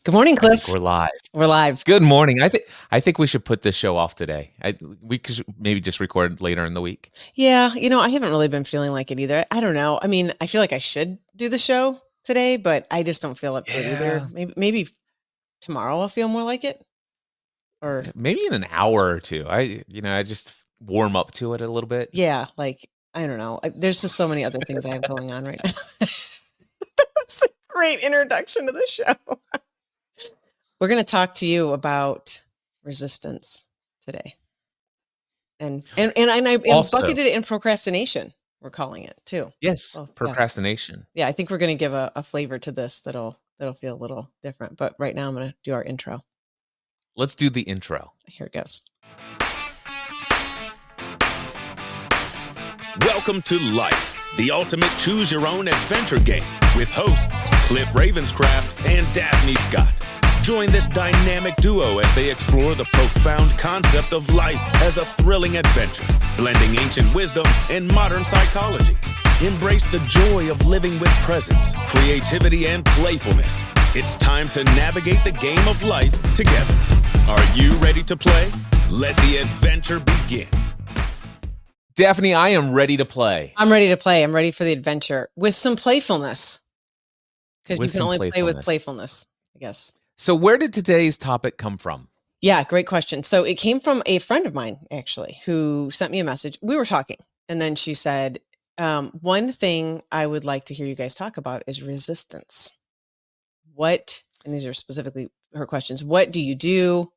Good morning, I think Cliff. we're live. We're live. Good morning. I think we should put this show off today. We could maybe just record later in the week. Yeah, I haven't really been feeling like it either. I don't know. I mean, I feel like I should do the show today, but I just don't feel up to it either. Yeah, Maybe tomorrow I'll feel more like it. Or maybe in an hour or two. I just warm up to it a little bit. yeah, like I don't know. There's just so many other things I have going on right now. That's a great introduction to the show. We're going to talk to you about resistance today. And I Also, bucketed it in procrastination. We're calling it too. yes, Well, yeah. procrastination. Yeah, I think we're going to give a flavor to this that'll feel a little different. But right now I'm going to do our intro. Let's do the intro. Here it goes. Welcome to Life, the ultimate choose-your-own adventure game with hosts Cliff Ravenscraft and Daphne Scott. Join this dynamic duo as they explore the profound concept of life as a thrilling adventure, blending ancient wisdom and modern psychology. Embrace the joy of living with presence, creativity, and playfulness. It's time to navigate the game of life together. Are you ready to play? Let the adventure begin. Daphne, I am ready to play. I'm ready to play. I'm ready for the adventure with some playfulness. Because you With can some only play with playfulness. playfulness, I guess. So where did today's topic come from? Yeah, great question. So it came from a friend of mine, actually, who sent me a message. We were talking, and then she said, one thing I would like to hear you guys talk about is resistance. What, and these are specifically her questions, what do you do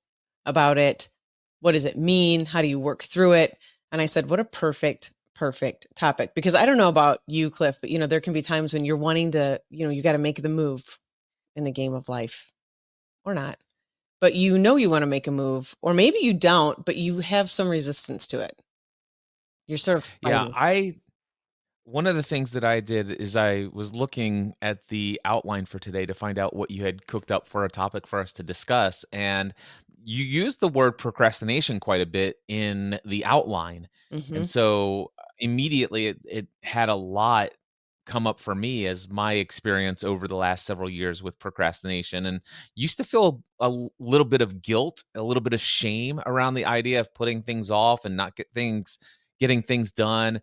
about it? What does it mean? How do you work through it? And I said, what a perfect topic. Because I don't know about you, Cliff, but there can be times when you're wanting to, you got to make the move in the game of life or not. But you want to make a move, or maybe you don't, but you have some resistance to it. You're sort of fighting. Yeah, one of the things that I did is I was looking at the outline for today to find out what you had cooked up for a topic for us to discuss. And you used the word procrastination quite a bit in the outline. And so immediately it had a lot come up for me as my experience over the last several years with procrastination, and used to feel a little bit of guilt, a little bit of shame around the idea of putting things off and not getting things done.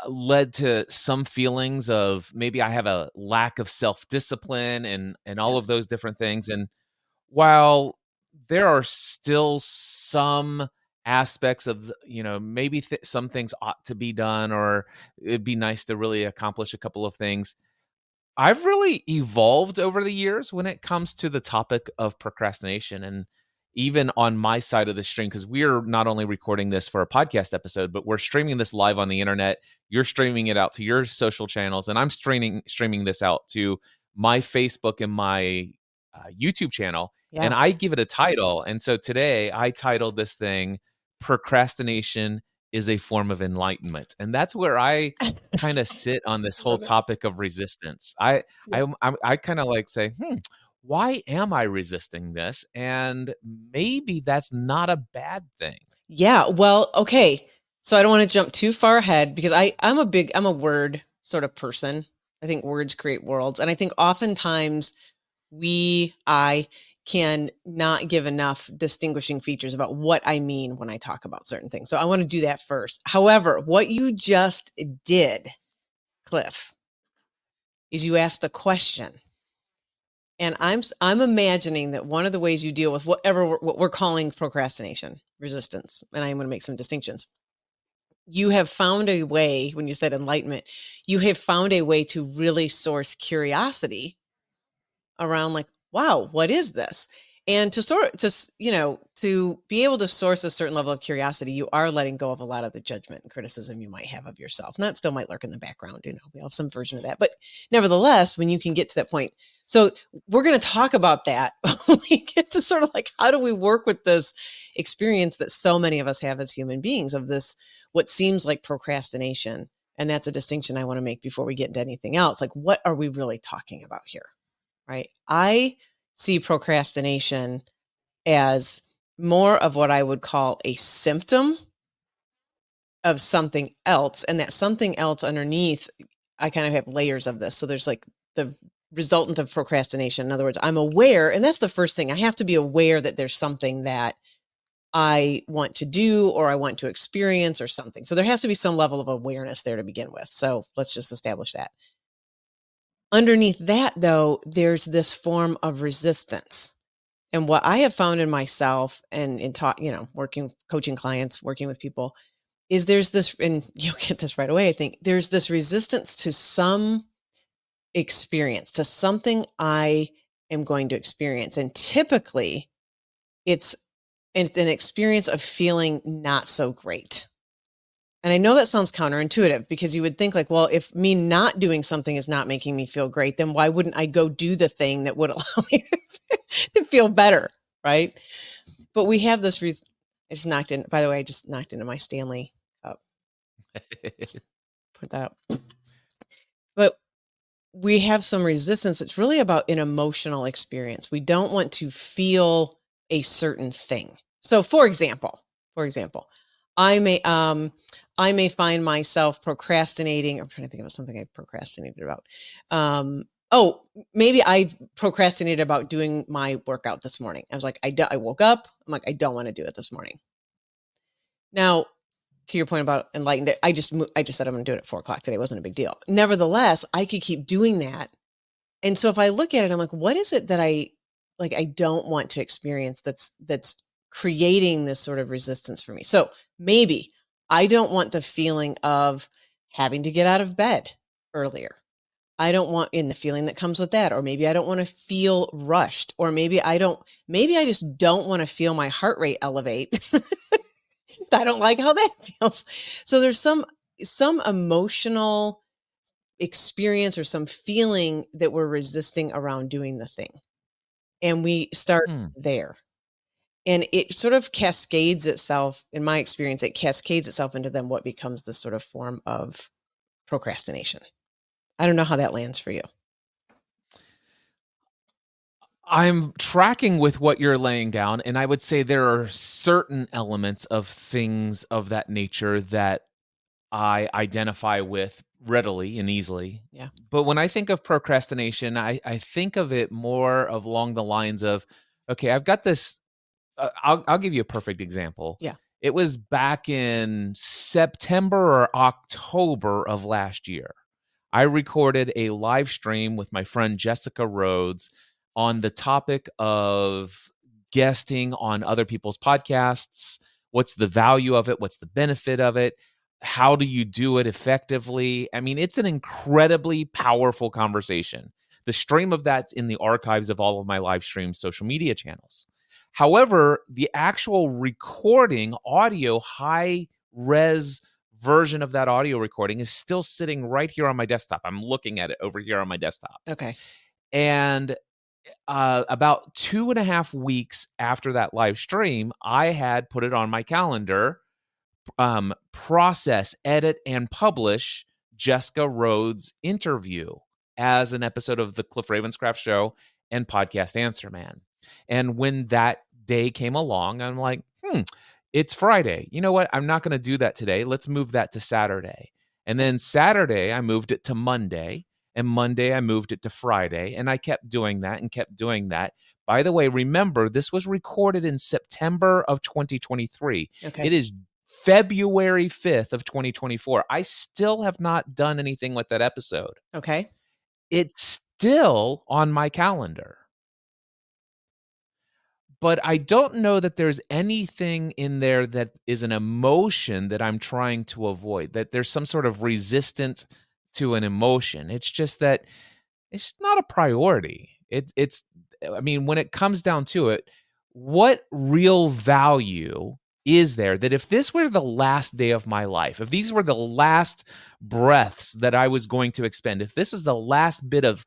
Led to some feelings of maybe I have a lack of self-discipline and all of Yes. those different things. And while there are still some aspects of maybe some things ought to be done, or it'd be nice to really accomplish a couple of things, I've really evolved over the years when it comes to the topic of procrastination. And even on my side of the stream, because we're not only recording this for a podcast episode, but we're streaming this live on the internet. You're streaming it out to your social channels, and I'm streaming this out to my Facebook and my YouTube channel. Yeah. And I give it a title. And so today I titled this thing "Procrastination is a Form of Enlightenment." And that's where I kind of sit on this whole Love it. topic of resistance. Yeah. I kind of like say, why am I resisting this? And maybe that's not a bad thing. Yeah. Well, okay. So I don't want to jump too far ahead because I'm a word sort of person. I think words create worlds. And I think oftentimes I can not give enough distinguishing features about what I mean when I talk about certain things. So I want to do that first. However, what you just did, Cliff, is you asked a question. And I'm imagining that one of the ways you deal with what we're calling procrastination, resistance, and I'm going to make some distinctions. You have found a way, when you said enlightenment, you have found a way to really source curiosity around like, wow, what is this? And to be able to source a certain level of curiosity, you are letting go of a lot of the judgment and criticism you might have of yourself. And that still might lurk in the background. We have some version of that, but nevertheless, when you can get to that point, so we're going to talk about that. We get to sort of like, how do we work with this experience that so many of us have as human beings of this, what seems like procrastination. And that's a distinction I want to make before we get into anything else. Like, what are we really talking about here? Right? I see procrastination as more of what I would call a symptom of something else. And that something else underneath, I kind of have layers of this. So there's like the resultant of procrastination. In other words, I'm aware, and that's the first thing. I have to be aware that there's something that I want to do or I want to experience or something. So there has to be some level of awareness there to begin with. So let's just establish that. Underneath that, though, there's this form of resistance. And what I have found in myself and in working, coaching clients, working with people, is there's this, and you'll get this right away, I think, there's this resistance to some experience, to something I am going to experience. And typically it's an experience of feeling not so great. And I know that sounds counterintuitive because you would think like, well, if me not doing something is not making me feel great, then why wouldn't I go do the thing that would allow me to feel better, right? But we have this I just knocked in, by the way, I just knocked into my Stanley cup. Put that up. But we have some resistance. It's really about an emotional experience. We don't want to feel a certain thing. So for example, I may find myself procrastinating. I'm trying to think of something I procrastinated about. Maybe I've procrastinated about doing my workout this morning. I was like, I woke up. I'm like, I don't want to do it this morning. Now, to your point about enlightened, I just said I'm going to do it at 4:00 today. It wasn't a big deal. Nevertheless, I could keep doing that. And so if I look at it, I'm like, what is it that I don't want to experience that's creating this sort of resistance for me? So maybe I don't want the feeling of having to get out of bed earlier. I don't want in the feeling that comes with that. Or maybe I don't want to feel rushed. Or maybe I just don't want to feel my heart rate elevate. I don't like how that feels. So there's some emotional experience or some feeling that we're resisting around doing the thing. And we start there. And it sort of cascades itself, in my experience, it cascades itself into then what becomes this sort of form of procrastination. I don't know how that lands for you. I'm tracking with what you're laying down, and I would say there are certain elements of things of that nature that I identify with readily and easily. Yeah. But when I think of procrastination, I think of it more of along the lines of, okay, I've got this. I'll give you a perfect example. Yeah. It was back in September or October of last year. I recorded a live stream with my friend Jessica Rhodes on the topic of guesting on other people's podcasts. What's the value of it? What's the benefit of it? How do you do it effectively? I mean, it's an incredibly powerful conversation. The stream of that's in the archives of all of my live stream social media channels. However, the actual recording, audio, high res version of that audio recording is still sitting right here on my desktop. I'm looking at it over here on my desktop. Okay. And about 2.5 weeks after that live stream, I had put it on my calendar, process, edit, and publish Jessica Rhodes' interview as an episode of the Cliff Ravenscraft Show and podcast Answer Man. And when that day came along, I'm like, it's Friday. You know what? I'm not going to do that today. Let's move that to Saturday. And then Saturday, I moved it to Monday. And Monday, I moved it to Friday. And I kept doing that and kept doing that. By the way, remember, this was recorded in September of 2023. Okay. It is February 5th of 2024. I still have not done anything with that episode. Okay. It's still on my calendar. But I don't know that there's anything in there that is an emotion that I'm trying to avoid, that there's some sort of resistance to an emotion. It's just that it's not a priority. I mean, when it comes down to it, what real value is there that if this were the last day of my life, if these were the last breaths that I was going to expend, if this was the last bit of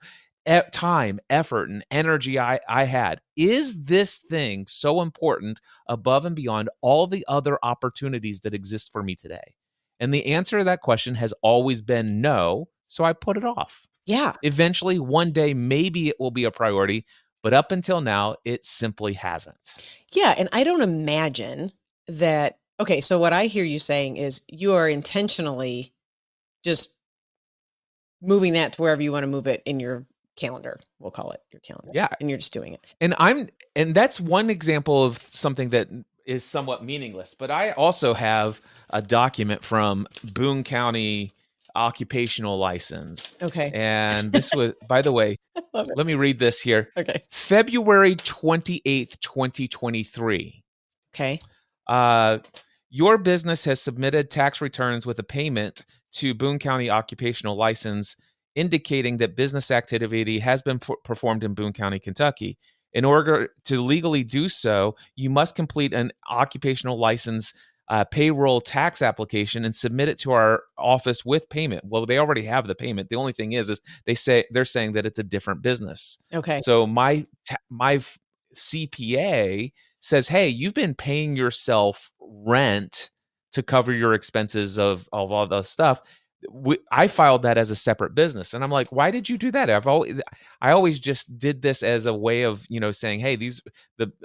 time, effort, and energy I had, is this thing so important above and beyond all the other opportunities that exist for me today? And the answer to that question has always been no, so I put it off. Yeah. Eventually, one day, maybe it will be a priority, but up until now, it simply hasn't. Yeah, and I don't imagine that. Okay, so what I hear you saying is you are intentionally just moving that to wherever you want to move it in your calendar. We'll call it your calendar. Yeah. And you're just doing it. And that's one example of something that is somewhat meaningless. But I also have a document from Boone County occupational license. Okay. And this was, by the way, Love it. let me read this here. Okay. February 28th, 2023. Okay. Your business has submitted tax returns with a payment to Boone County occupational license indicating that business activity has been performed in Boone County, Kentucky. In order to legally do so, you must complete an occupational license payroll tax application and submit it to our office with payment. Well, they already have the payment. The only thing is they're saying that it's a different business. Okay. So my CPA says, hey, you've been paying yourself rent to cover your expenses of all the stuff. I filed that as a separate business. And I'm like, why did you do that? I always just did this as a way of, saying, hey,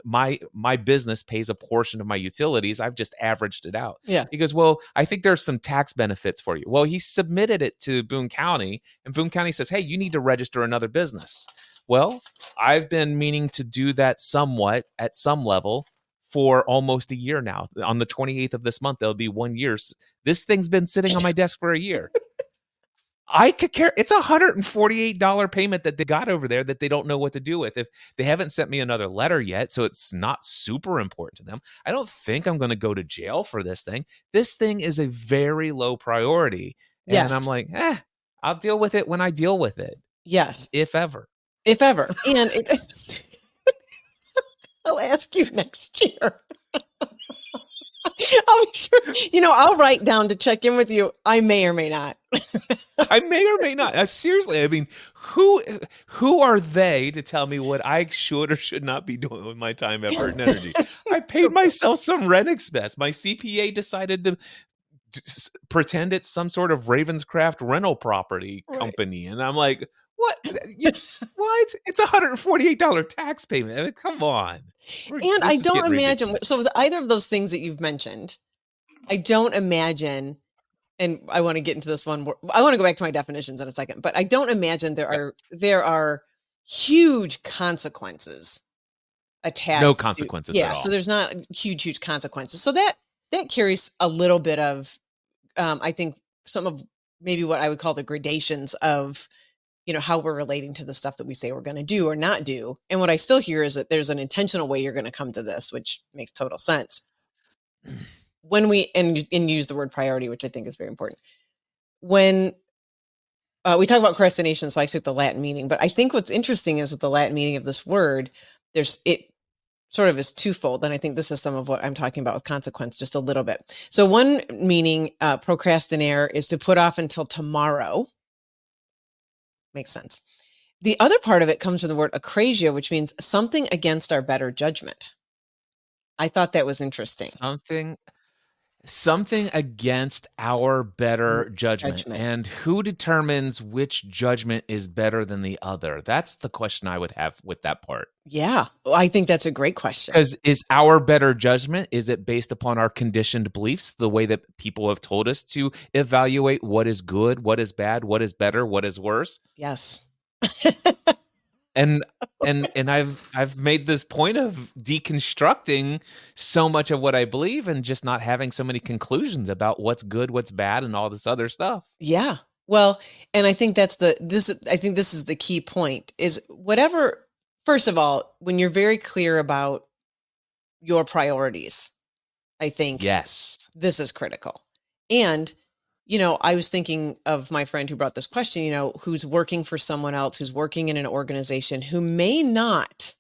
my business pays a portion of my utilities. I've just averaged it out. Yeah. He goes, well, I think there's some tax benefits for you. Well, he submitted it to Boone County and Boone County says, hey, you need to register another business. Well, I've been meaning to do that somewhat at some level for almost a year now. On the 28th of this month, it'll be 1 year. This thing's been sitting on my desk for a year. I could care. It's a $148 payment that they got over there that they don't know what to do with. If they haven't sent me another letter yet, so it's not super important to them. I don't think I'm going to go to jail for this thing. This thing is a very low priority. Yes. And I'm like, I'll deal with it when I deal with it. Yes. If ever. If ever. And I'll ask you next year. I'll be sure. I'll write down to check in with you. I may or may not. I may or may not. Seriously, I mean, who are they to tell me what I should or should not be doing with my time, effort, and energy? I paid myself some rent expense. My CPA decided to pretend it's some sort of Ravenscraft rental property company, and I'm like, what? What? It's $148 tax payment. I mean, come on. And I don't imagine. So either of those things that you've mentioned, I don't imagine. And I want to get into this one. I want to go back to my definitions in a second, but I don't imagine there are huge consequences attached. No consequences. Yeah. At all. So there's not huge consequences. So that carries a little bit of, I think, some of maybe what I would call the gradations of, how we're relating to the stuff that we say we're going to do or not do. And what I still hear is that there's an intentional way you're going to come to this, which makes total sense. When we, and use the word priority, which I think is very important. When we talk about procrastination, so I took the Latin meaning, but I think what's interesting is with the Latin meaning of this word, it sort of is twofold. And I think this is some of what I'm talking about with consequence, just a little bit. So one meaning, procrastinare, is to put off until tomorrow. Makes sense. The other part of it comes from the word acrasia, which means something against our better judgment. I thought that was interesting. Something against our better judgment. And who determines which judgment is better than the other? That's the question I would have with that part. Yeah, I think that's a great question. Because is our better judgment, is it based upon our conditioned beliefs, the way that people have told us to evaluate what is good, what is bad, what is better, what is worse? Yes. And I've made this point of deconstructing so much of what I believe and just not having so many conclusions about what's good, what's bad, and all this other stuff. Yeah. Well, and I think I think this is the key point is whatever. First of all, when you're very clear about your priorities, I think yes, this is critical. And I was thinking of my friend who brought this question, who's working for someone else, who's working in an organization who may not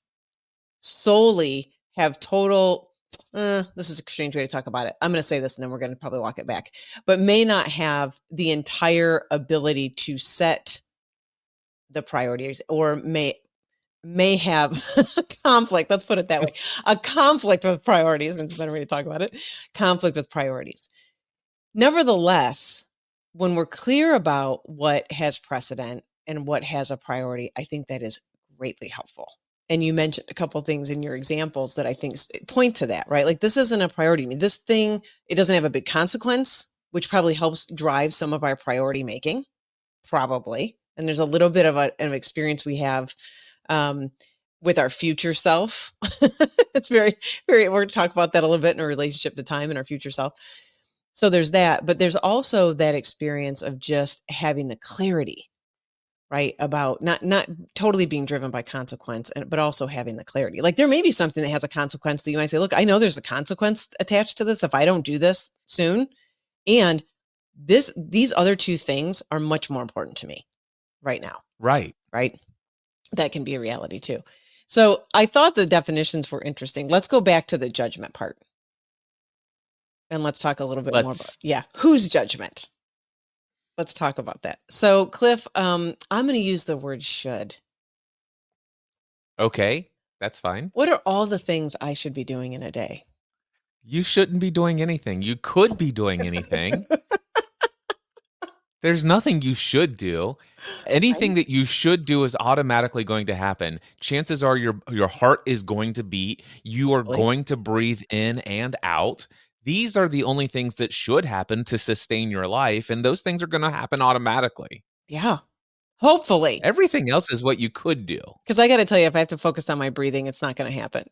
solely have total, this is a strange way to talk about it. I'm going to say this and then we're going to probably walk it back, but may not have the entire ability to set the priorities, or may have conflict. Let's put it that way. A conflict with priorities. And it's a better way to talk about it. Conflict with priorities. Nevertheless, when we're clear about what has precedent and what has a priority, I think that is greatly helpful. And you mentioned a couple of things in your examples that I think point to that, right? Like this isn't a priority. I mean, this thing, it doesn't have a big consequence, which probably helps drive some of our priority making. Probably. And there's a little bit of an experience we have with our future self. It's very, very, we're going to talk about that a little bit in a relationship to time and our future self. So there's that, but there's also that experience of just having the clarity, right? About not totally being driven by consequence, but also having the clarity. Like there may be something that has a consequence that you might say, look, I know there's a consequence attached to this if I don't do this soon. And these other two things are much more important to me right now. Right. Right. That can be a reality too. So I thought the definitions were interesting. Let's go back to the judgment part. And let's talk a little bit more about, whose judgment? Let's talk about that. So Cliff, I'm going to use the word should. Okay, that's fine. What are all the things I should be doing in a day? You shouldn't be doing anything. You could be doing anything. There's nothing you should do. Anything that you should do is automatically going to happen. Chances are your heart is going to beat. You are going to breathe in and out. These are the only things that should happen to sustain your life, and those things are going to happen automatically. Yeah. Hopefully. Everything else is what you could do. Because I got to tell you, if I have to focus on my breathing, it's not going to happen.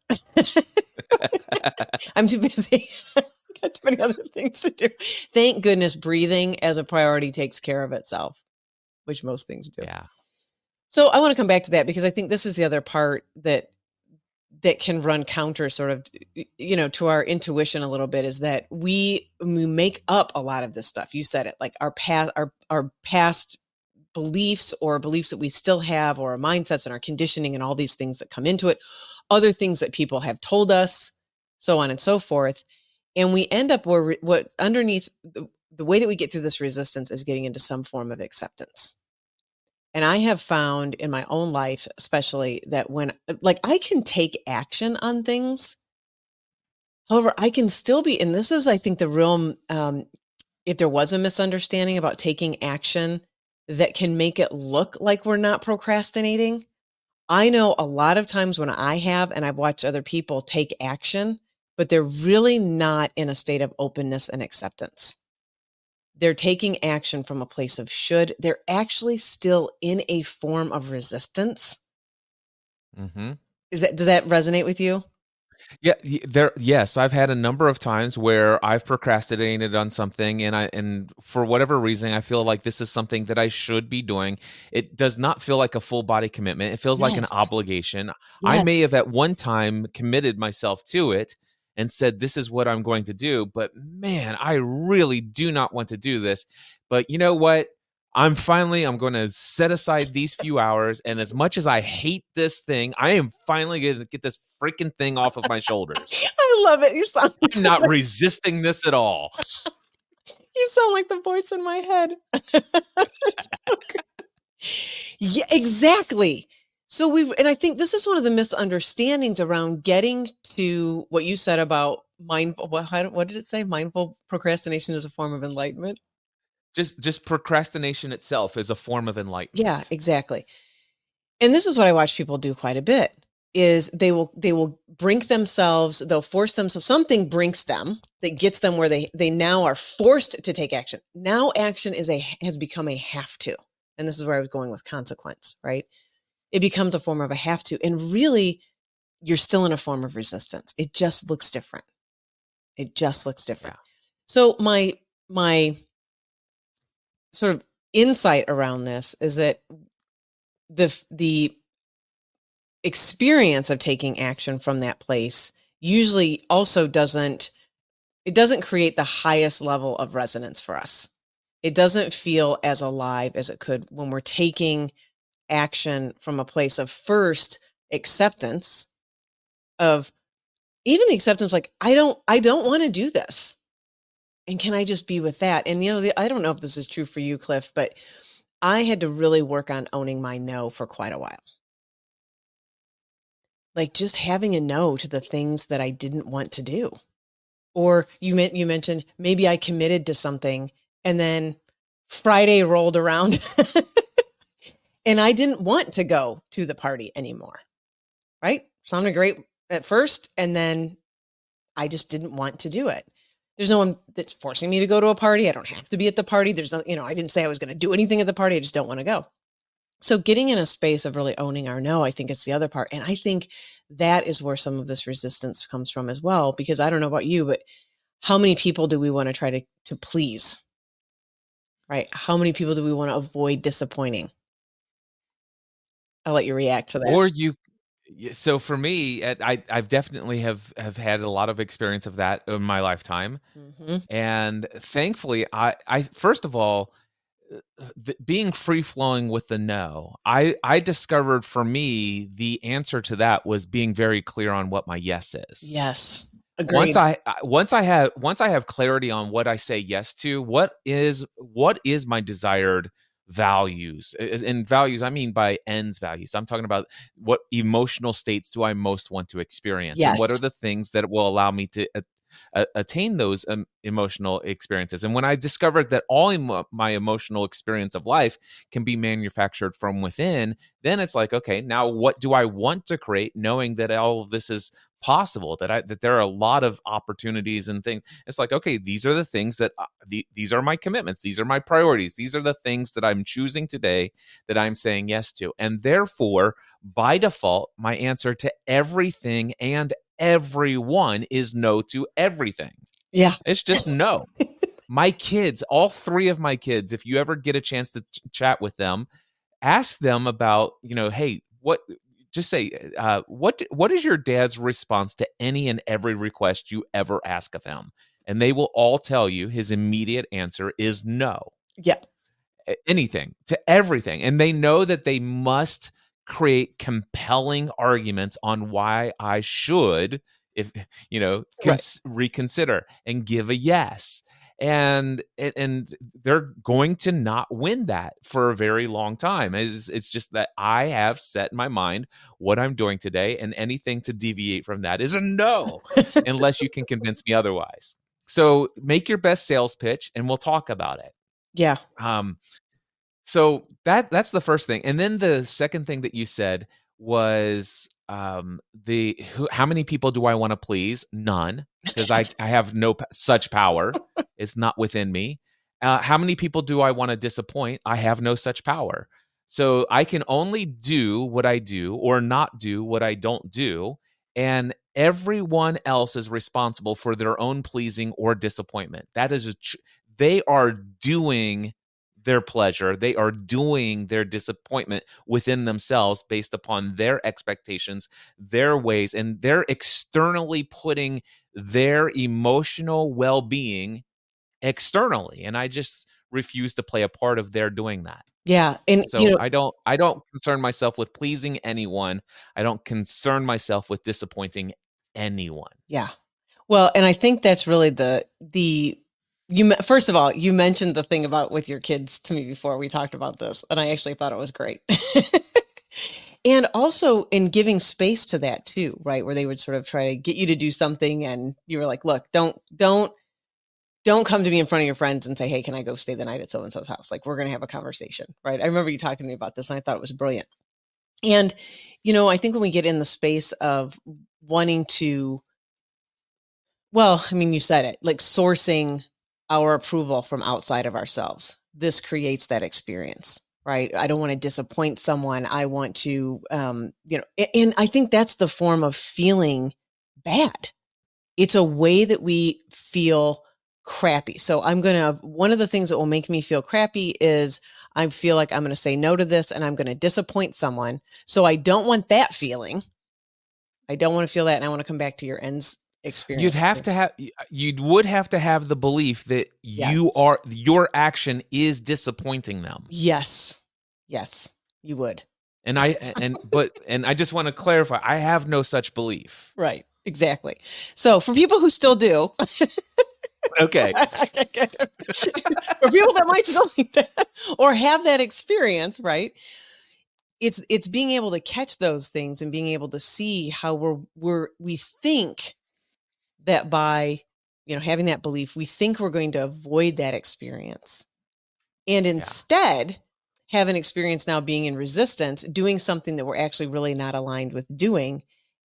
I'm too busy. Got too many other things to do. Thank goodness breathing as a priority takes care of itself, which most things do. Yeah. So I want to come back to that because I think this is the other part that can run counter sort of, to our intuition a little bit, is that we make up a lot of this stuff. You said it, like our past beliefs or beliefs that we still have, or our mindsets and our conditioning and all these things that come into it, other things that people have told us, so on and so forth. And we end up where what's underneath the way that we get through this resistance is getting into some form of acceptance. And I have found in my own life, especially, that when I can take action on things, however, I can still be, and this is, I think, the real, if there was a misunderstanding about taking action that can make it look like we're not procrastinating. I know a lot of times when I have, and I've watched other people take action, but they're really not in a state of openness and acceptance. They're taking action from a place of should. They're actually still in a form of resistance. Mm-hmm. Does that resonate with you? Yeah, yes, I've had a number of times where I've procrastinated on something, and for whatever reason, I feel like this is something that I should be doing. It does not feel like a full body commitment. It feels like an obligation. I may have at one time committed myself to it and said, this is what I'm going to do, but man, I really do not want to do this. But you know what? I'm going to set aside these few hours, and as much as I hate this thing, I am finally going to get this freaking thing off of my shoulders. I love it. I'm not resisting this at all. You sound like the voice in my head. Yeah, exactly. So and I think this is one of the misunderstandings around getting to what you said about mindful. What did it say? Mindful procrastination is a form of enlightenment. Just procrastination itself is a form of enlightenment. Yeah, exactly. And this is what I watch people do quite a bit, is they will brink themselves, they'll force themselves, something brinks them that gets them where they now are forced to take action. Now action has become a have to. And this is where I was going with consequence, right? It becomes a form of a have to. And really, you're still in a form of resistance. It just looks different. Yeah. So my sort of insight around this is that the experience of taking action from that place usually also doesn't create the highest level of resonance for us. It doesn't feel as alive as it could when we're taking action from a place of first acceptance, of even the acceptance, like, I don't want to do this. And can I just be with that? And, I don't know if this is true for you, Cliff, but I had to really work on owning my no for quite a while. Like just having a no to the things that I didn't want to do. Or you mentioned maybe I committed to something and then Friday rolled around and I didn't want to go to the party anymore. Right? Sounded great at first, and then I just didn't want to do it. There's no one that's forcing me to go to a party. I don't have to be at the party. There's no, I didn't say I was going to do anything at the party. I just don't want to go. So getting in a space of really owning our no, I think is the other part. And I think that is where some of this resistance comes from as well, because I don't know about you, but how many people do we want to try to please? Right? How many people do we want to avoid disappointing? I'll let you react to that. Or so for me, I've definitely have had a lot of experience of that in my lifetime. Mm-hmm. And thankfully, I first of all, being free flowing with the no, I discovered for me the answer to that was being very clear on what my yes is. Yes. Once Agreed. I have clarity on what I say yes to, what is my desired values. And values, I mean by ends values. I'm talking about what emotional states do I most want to experience, and what are Yes. the things that will allow me to attain those emotional experiences. And when I discovered that all my emotional experience of life can be manufactured from within, then it's like, okay, now what do I want to create, knowing that all of this is possible, that there are a lot of opportunities and things. It's like, okay, these are the things that these are my commitments, these are my priorities, these are the things that I'm choosing today, that I'm saying yes to. And therefore, by default, my answer to everything and everyone is no to everything. Yeah. It's just no. My kids, all three of my kids, if you ever get a chance to chat with them, ask them about, hey, just say, what is your dad's response to any and every request you ever ask of him? And they will all tell you his immediate answer is no. Yeah. Anything to everything. And they know that they must create compelling arguments on why I should, if Right. reconsider and give a yes. And they're going to not win that for a very long time. It's just that I have set in my mind what I'm doing today, and anything to deviate from that is a no, unless you can convince me otherwise. So make your best sales pitch, and we'll talk about it. Yeah. So that's the first thing. And then the second thing that you said was how many people do I want to please? None, because I have no such power. It's not within me. How many people do I want to disappoint? I have no such power. So I can only do what I do, or not do what I don't do. And everyone else is responsible for their own pleasing or disappointment. That is they are doing their pleasure, they are doing their disappointment within themselves based upon their expectations, their ways, and they're externally putting their emotional well-being externally. And I just refuse to play a part of their doing that. Yeah. And, So I don't concern myself with pleasing anyone. I don't concern myself with disappointing anyone. yeah. Well, and I think that's really first of all, you mentioned the thing about with your kids to me before we talked about this, and I actually thought it was great. And also in giving space to that too, right? Where they would sort of try to get you to do something, and you were like, look, don't come to me in front of your friends and say, hey, can I go stay the night at so-and-so's house? Like, we're going to have a conversation, right? I remember you talking to me about this, and I thought it was brilliant. And, I think when we get in the space of wanting to, well, I mean, you said it, like sourcing our approval from outside of ourselves, this creates that experience, right? I don't want to disappoint someone. I want to, and I think that's the form of feeling bad. It's a way that we feel crappy. So one of the things that will make me feel crappy is I feel like I'm going to say no to this, and I'm going to disappoint someone. So I don't want that feeling. I don't want to feel that. And I want to come back to your ends experience. You would have to have the belief that Yes. your action is disappointing them. Yes. Yes, you would. And I just want to clarify, I have no such belief. Right. Exactly. So for people who still do, okay. for people that might still think that or have that experience, right? It's being able to catch those things and being able to see how we think that by, having that belief, we think we're going to avoid that experience. And instead have an experience now being in resistance, doing something that we're actually really not aligned with doing.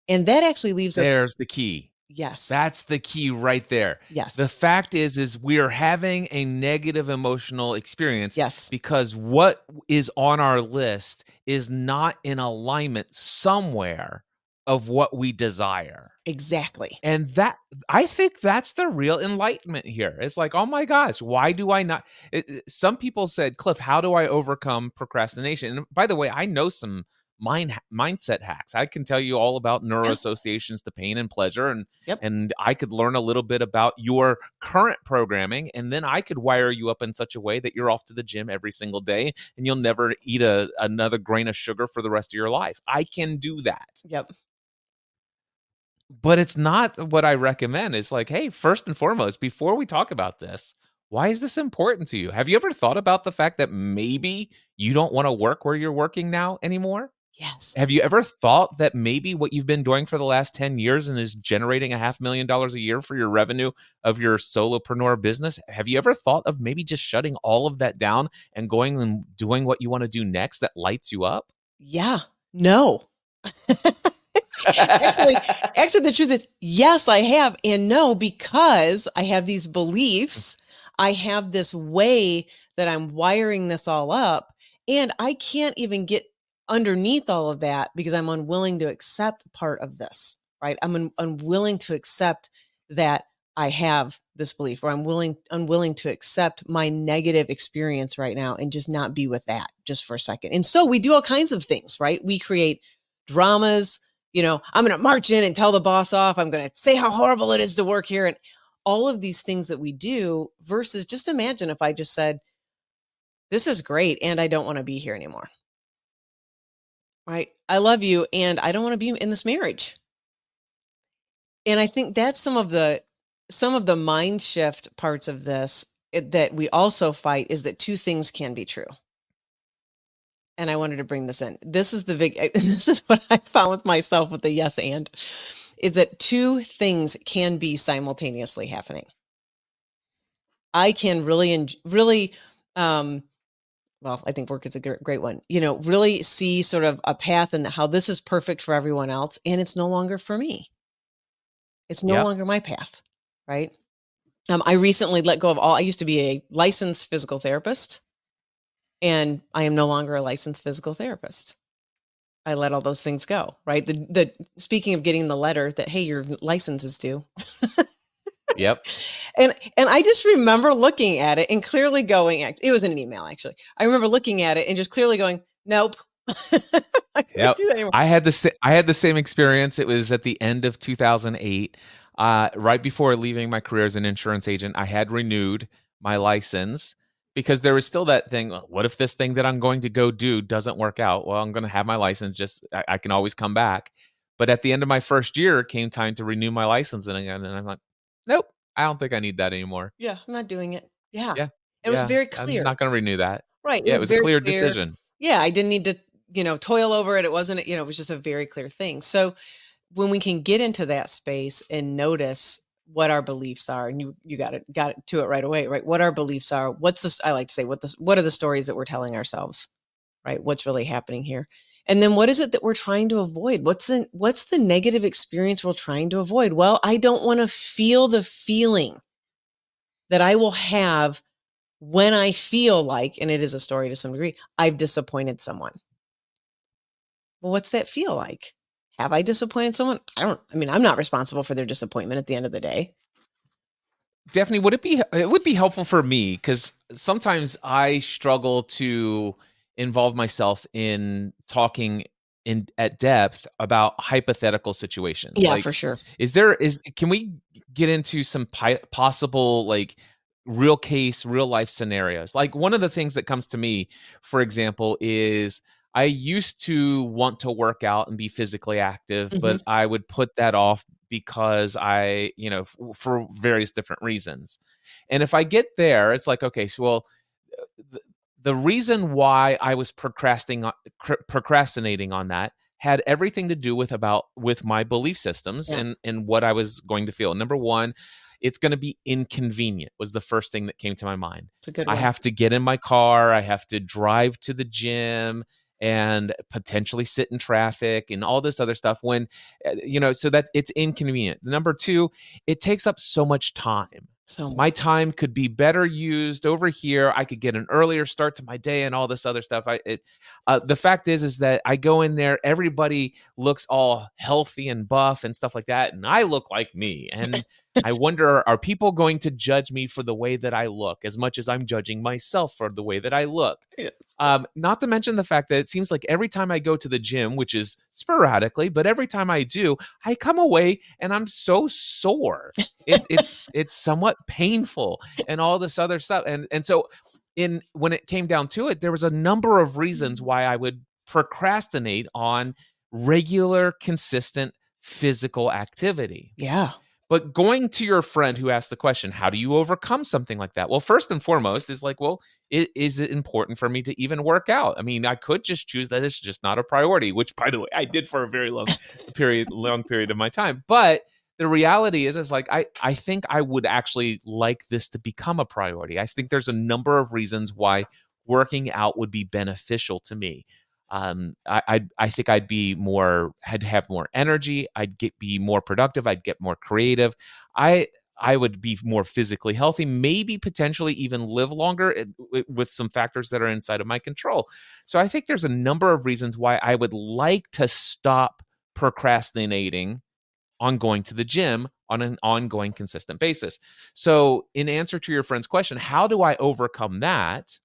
And that actually leaves There's the key. Yes. That's the key right there. Yes. The fact is we are having a negative emotional experience Yes. because what is on our list is not in alignment somewhere of what we desire. Exactly. And that, I think that's the real enlightenment here. It's like, oh my gosh, why do I not? Some people said, Cliff, how do I overcome procrastination? And by the way, I know some mindset hacks. I can tell you all about neuroassociations to pain and pleasure, and Yep. and I could learn a little bit about your current programming, and then I could wire you up in such a way that you're off to the gym every single day, and you'll never eat another grain of sugar for the rest of your life. I can do that. Yep. But it's not what I recommend. It's like, hey, first and foremost, before we talk about this, why is this important to you? Have you ever thought about the fact that maybe you don't want to work where you're working now anymore? Yes. Have you ever thought that maybe what you've been doing for the last 10 years and is generating $500,000 a year for your revenue of your solopreneur business? Have you ever thought of maybe just shutting all of that down and going and doing what you want to do next that lights you up? Yeah. No. Actually, the truth is, yes, I have. And no, because I have these beliefs, I have this way that I'm wiring this all up, and I can't even get underneath all of that because I'm unwilling to accept part of this, right? I'm unwilling to accept that I have this belief, or I'm unwilling to accept my negative experience right now and just not be with that just for a second. And so we do all kinds of things, right? We create dramas. I'm going to march in and tell the boss off. I'm going to say how horrible it is to work here. And all of these things that we do versus just imagine if I just said, this is great and I don't want to be here anymore. Right? I love you and I don't want to be in this marriage. And I think that's some of the mind shift parts of this that we also fight, is that two things can be true. And I wanted to bring this in. This is this is what I found with myself with the yes and, is that two things can be simultaneously happening. I can really, well, I think work is a great one, really see sort of a path and how this is perfect for everyone else. And it's no longer for me. It's no longer my path. Right. I recently let go of I used to be a licensed physical therapist. And I am no longer a licensed physical therapist. I let all those things go, right? The speaking of getting the letter that, hey, your license is due. Yep. And I just remember looking at it and clearly going, it was in an email, actually. I remember looking at it and just clearly going, nope. I can't do that anymore. I had the same experience. It was at the end of 2008, right before leaving my career as an insurance agent. I had renewed my license, because there was still that thing, what if this thing that I'm going to go do doesn't work out? Well, I'm going to have my license. I can always come back. But at the end of my first year, it came time to renew my license. And I'm like, nope, I don't think I need that anymore. Yeah, I'm not doing it. Yeah. Yeah. It was very clear. I'm not going to renew that. Right. Yeah, it was a clear decision. Yeah, I didn't need to, toil over it. It wasn't, it was just a very clear thing. So when we can get into that space and notice what our beliefs are, and you got it to it right away, right? What our beliefs are, I like to say, what are the stories that we're telling ourselves, right? What's really happening here? And then what is it that we're trying to avoid? What's the negative experience we're trying to avoid? Well, I don't want to feel the feeling that I will have when I feel like, and it is a story to some degree, I've disappointed someone. Well, what's that feel like? Have I disappointed someone? I'm not responsible for their disappointment at the end of the day. Daphne, it would be helpful for me, because sometimes I struggle to involve myself in talking at depth about hypothetical situations. Yeah, for sure. Can we get into some possible, like, real case, real life scenarios? Like, one of the things that comes to me, for example, is I used to want to work out and be physically active, but I would put that off because for various different reasons. And if I get there, it's like, okay, so, well, the reason why I was procrastinating on that had everything to do with my belief systems and what I was going to feel. Number one, it's going to be inconvenient was the first thing that came to my mind. It's a good one. I have to get in my car. I have to drive to the gym. and potentially sit in traffic and all this other stuff when, so that it's inconvenient. Number two, it takes up so much time. So My time could be better used over here. I could get an earlier start to my day and all this other stuff. The fact is that I go in there, everybody looks all healthy and buff and stuff like that, and I look like me. And I wonder, are people going to judge me for the way that I look as much as I'm judging myself for the way that I look? yes. Not to mention the fact that it seems like every time I go to the gym, which is sporadically, but every time I do, I come away and I'm so sore. It's somewhat painful and all this other stuff. And so when it came down to it, there was a number of reasons why I would procrastinate on regular, consistent physical activity. Yeah. But going to your friend who asked the question, how do you overcome something like that? Well, first and foremost is like, well, is it important for me to even work out? I mean, I could just choose that it's just not a priority, which, by the way, I did for a very long period of my time. But the reality is like, I think I would actually like this to become a priority. I think there's a number of reasons why working out would be beneficial to me. I think I'd have more energy. Be more productive. I'd get more creative. I would be more physically healthy, maybe potentially even live longer with some factors that are inside of my control. So I think there's a number of reasons why I would like to stop procrastinating on going to the gym on an ongoing, consistent basis. So in answer to your friend's question, how do I overcome that?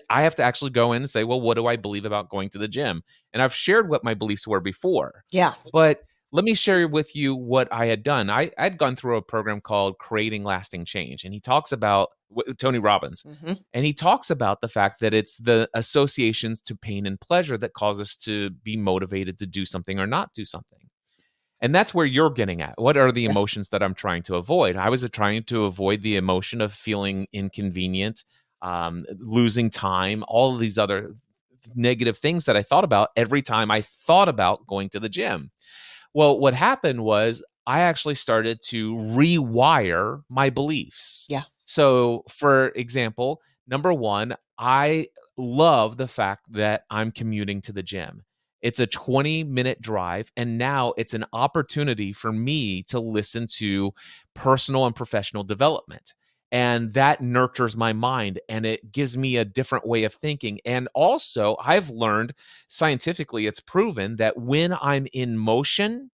I have to actually go in and say, well, what do I believe about going to the gym? And I've shared what my beliefs were before. Yeah. But let me share with you what I had done. I'd gone through a program called Creating Lasting Change. And he talks about Tony Robbins. Mm-hmm. And he talks about the fact that it's the associations to pain and pleasure that cause us to be motivated to do something or not do something. And that's where you're getting at. What are the Yes. emotions that I'm trying to avoid? I was trying to avoid the emotion of feeling inconvenient, losing time, all of these other negative things that I thought about every time I thought about going to the gym. Well, what happened was I actually started to rewire my beliefs. Yeah. So, for example, number one, I love the fact that I'm commuting to the gym. It's a 20-minute drive, and now it's an opportunity for me to listen to personal and professional development. And that nurtures my mind and it gives me a different way of thinking. And also, I've learned scientifically, it's proven that when I'm in motion,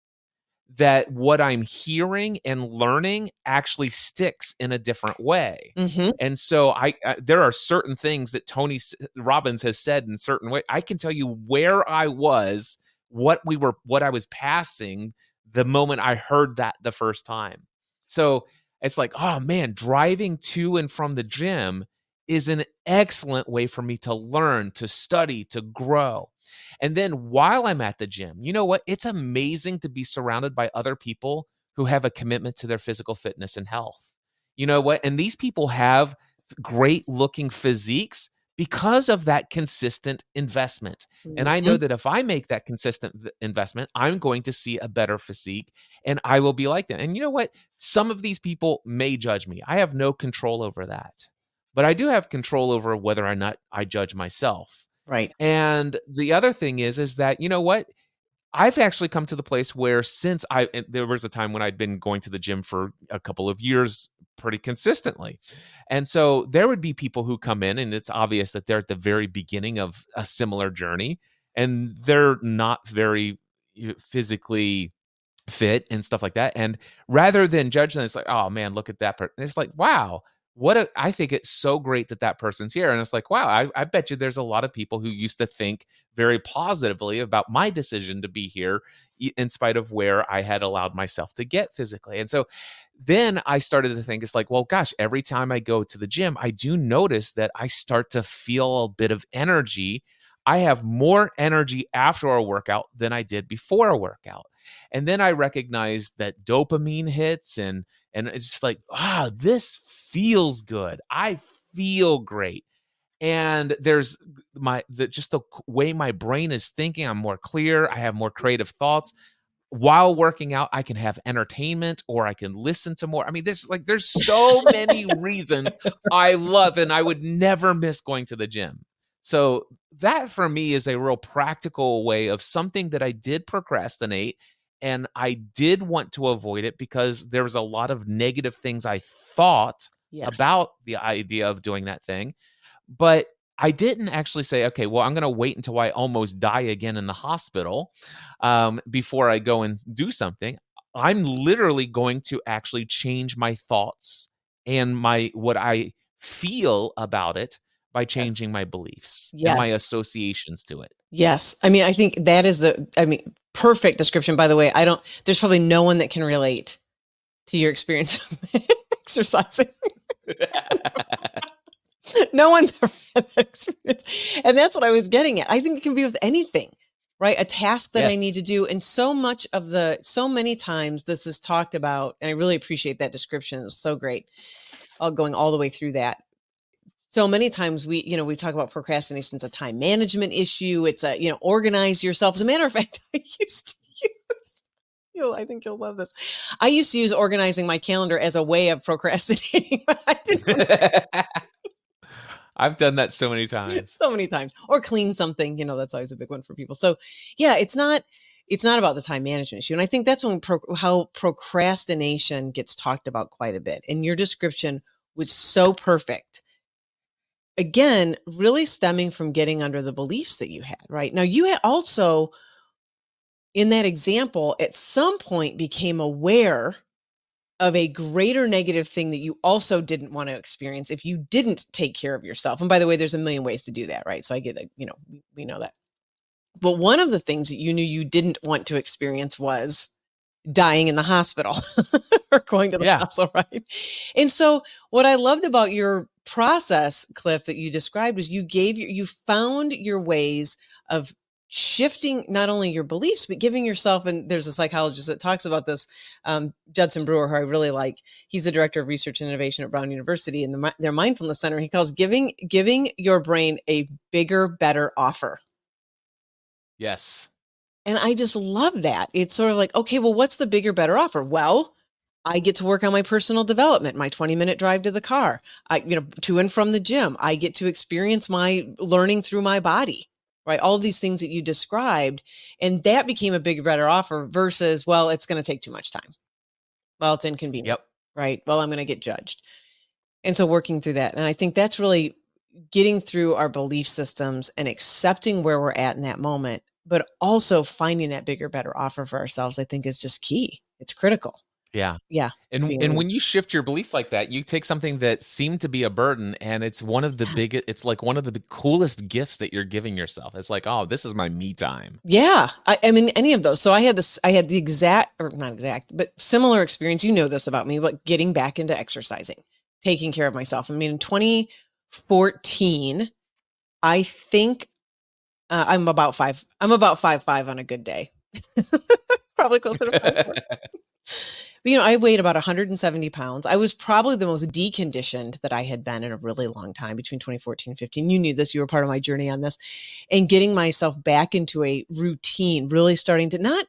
that what I'm hearing and learning actually sticks in a different way. Mm-hmm. And so there are certain things that Tony Robbins has said in certain way. I can tell you where I was, what I was passing the moment I heard that the first time. So it's like, oh man, driving to and from the gym is an excellent way for me to learn, to study, to grow. And then while I'm at the gym, you know what? It's amazing to be surrounded by other people who have a commitment to their physical fitness and health. You know what? And these people have great looking physiques because of that consistent investment. And I know that if I make that consistent investment, I'm going to see a better physique and I will be like them. And you know what? Some of these people may judge me. I have no control over that. But I do have control over whether or not I judge myself. Right. And the other thing is that, you know what? I've actually come to the place where there was a time when I'd been going to the gym for a couple of years pretty consistently. And so there would be people who come in and it's obvious that they're at the very beginning of a similar journey and they're not very physically fit and stuff like that. And rather than judge them, it's like, oh man, look at that person. It's like, wow, I think it's so great that person's here. And it's like, wow, I bet you there's a lot of people who used to think very positively about my decision to be here in spite of where I had allowed myself to get physically. And so then I started to think, it's like, well, gosh, every time I go to the gym, I do notice that I start to feel a bit of energy. I have more energy after a workout than I did before a workout. And then I recognized that dopamine hits and it's just like, this feels good. I feel great. And there's the way my brain is thinking, I'm more clear. I have more creative thoughts. While working out, I can have entertainment or I can listen to more. I mean, there's so many reasons I love and I would never miss going to the gym. So that for me is a real practical way of something that I did procrastinate and I did want to avoid it because there was a lot of negative things I thought Yes. about the idea of doing that thing. But I didn't actually say, okay, well, I'm going to wait until I almost die again in the hospital before I go and do something. I'm literally going to actually change my thoughts and what I feel about it by changing my beliefs and my Yes. associations to it. Yes. I mean, I think that is perfect description, by the way. There's probably no one that can relate to your experience of exercising. No one's ever had that experience. And that's what I was getting at. I think it can be with anything, right? A task that I Yes. need to do. And so many times this is talked about, and I really appreciate that description. It was so great. Going all the way through that. So many times we talk about procrastination as a time management issue. It's organize yourself. As a matter of fact, I used to use, I think you'll love this. I used to use organizing my calendar as a way of procrastinating, but I didn't. I've done that so many times. So many times. Or clean something, that's always a big one for people. So yeah, it's not about the time management issue. And I think that's when how procrastination gets talked about quite a bit. And your description was so perfect. Again, really stemming from getting under the beliefs that you had, right? Now, you had also, in that example, at some point became aware of a greater negative thing that you also didn't want to experience if you didn't take care of yourself. And by the way, there's a million ways to do that, right? So I get that, we know that. But one of the things that you knew you didn't want to experience was dying in the hospital or going to the hospital, right? And so what I loved about your process, Cliff, that you described was you found your ways of shifting not only your beliefs, but giving yourself, and there's a psychologist that talks about this, Judson Brewer, who I really like. He's the director of research and innovation at Brown University in their mindfulness center. He calls giving your brain a bigger, better offer. Yes. And I just love that. It's sort of like, okay, well, what's the bigger, better offer? Well, I get to work on my personal development, my 20-minute drive to the car, to and from the gym. I get to experience my learning through my body, right? All of these things that you described. And that became a bigger, better offer versus, well, it's going to take too much time. Well, it's inconvenient, Yep. right? Well, I'm going to get judged. And so working through that. And I think that's really getting through our belief systems and accepting where we're at in that moment, but also finding that bigger, better offer for ourselves, I think is just key. It's critical. Yeah. Yeah. And when you shift your beliefs like that, you take something that seemed to be a burden and it's one of the biggest, it's like one of the coolest gifts that you're giving yourself. It's like, oh, this is my me time. Yeah. I mean, any of those. So I had the exact, or not exact, but similar experience. You know this about me, but getting back into exercising, taking care of myself. I mean, in 2014, I think I'm about 5'5" on a good day. Probably closer to 5'4". But, I weighed about 170 pounds. I was probably the most deconditioned that I had been in a really long time between 2014 and 15. You knew this. You were part of my journey on this. And getting myself back into a routine, really starting to not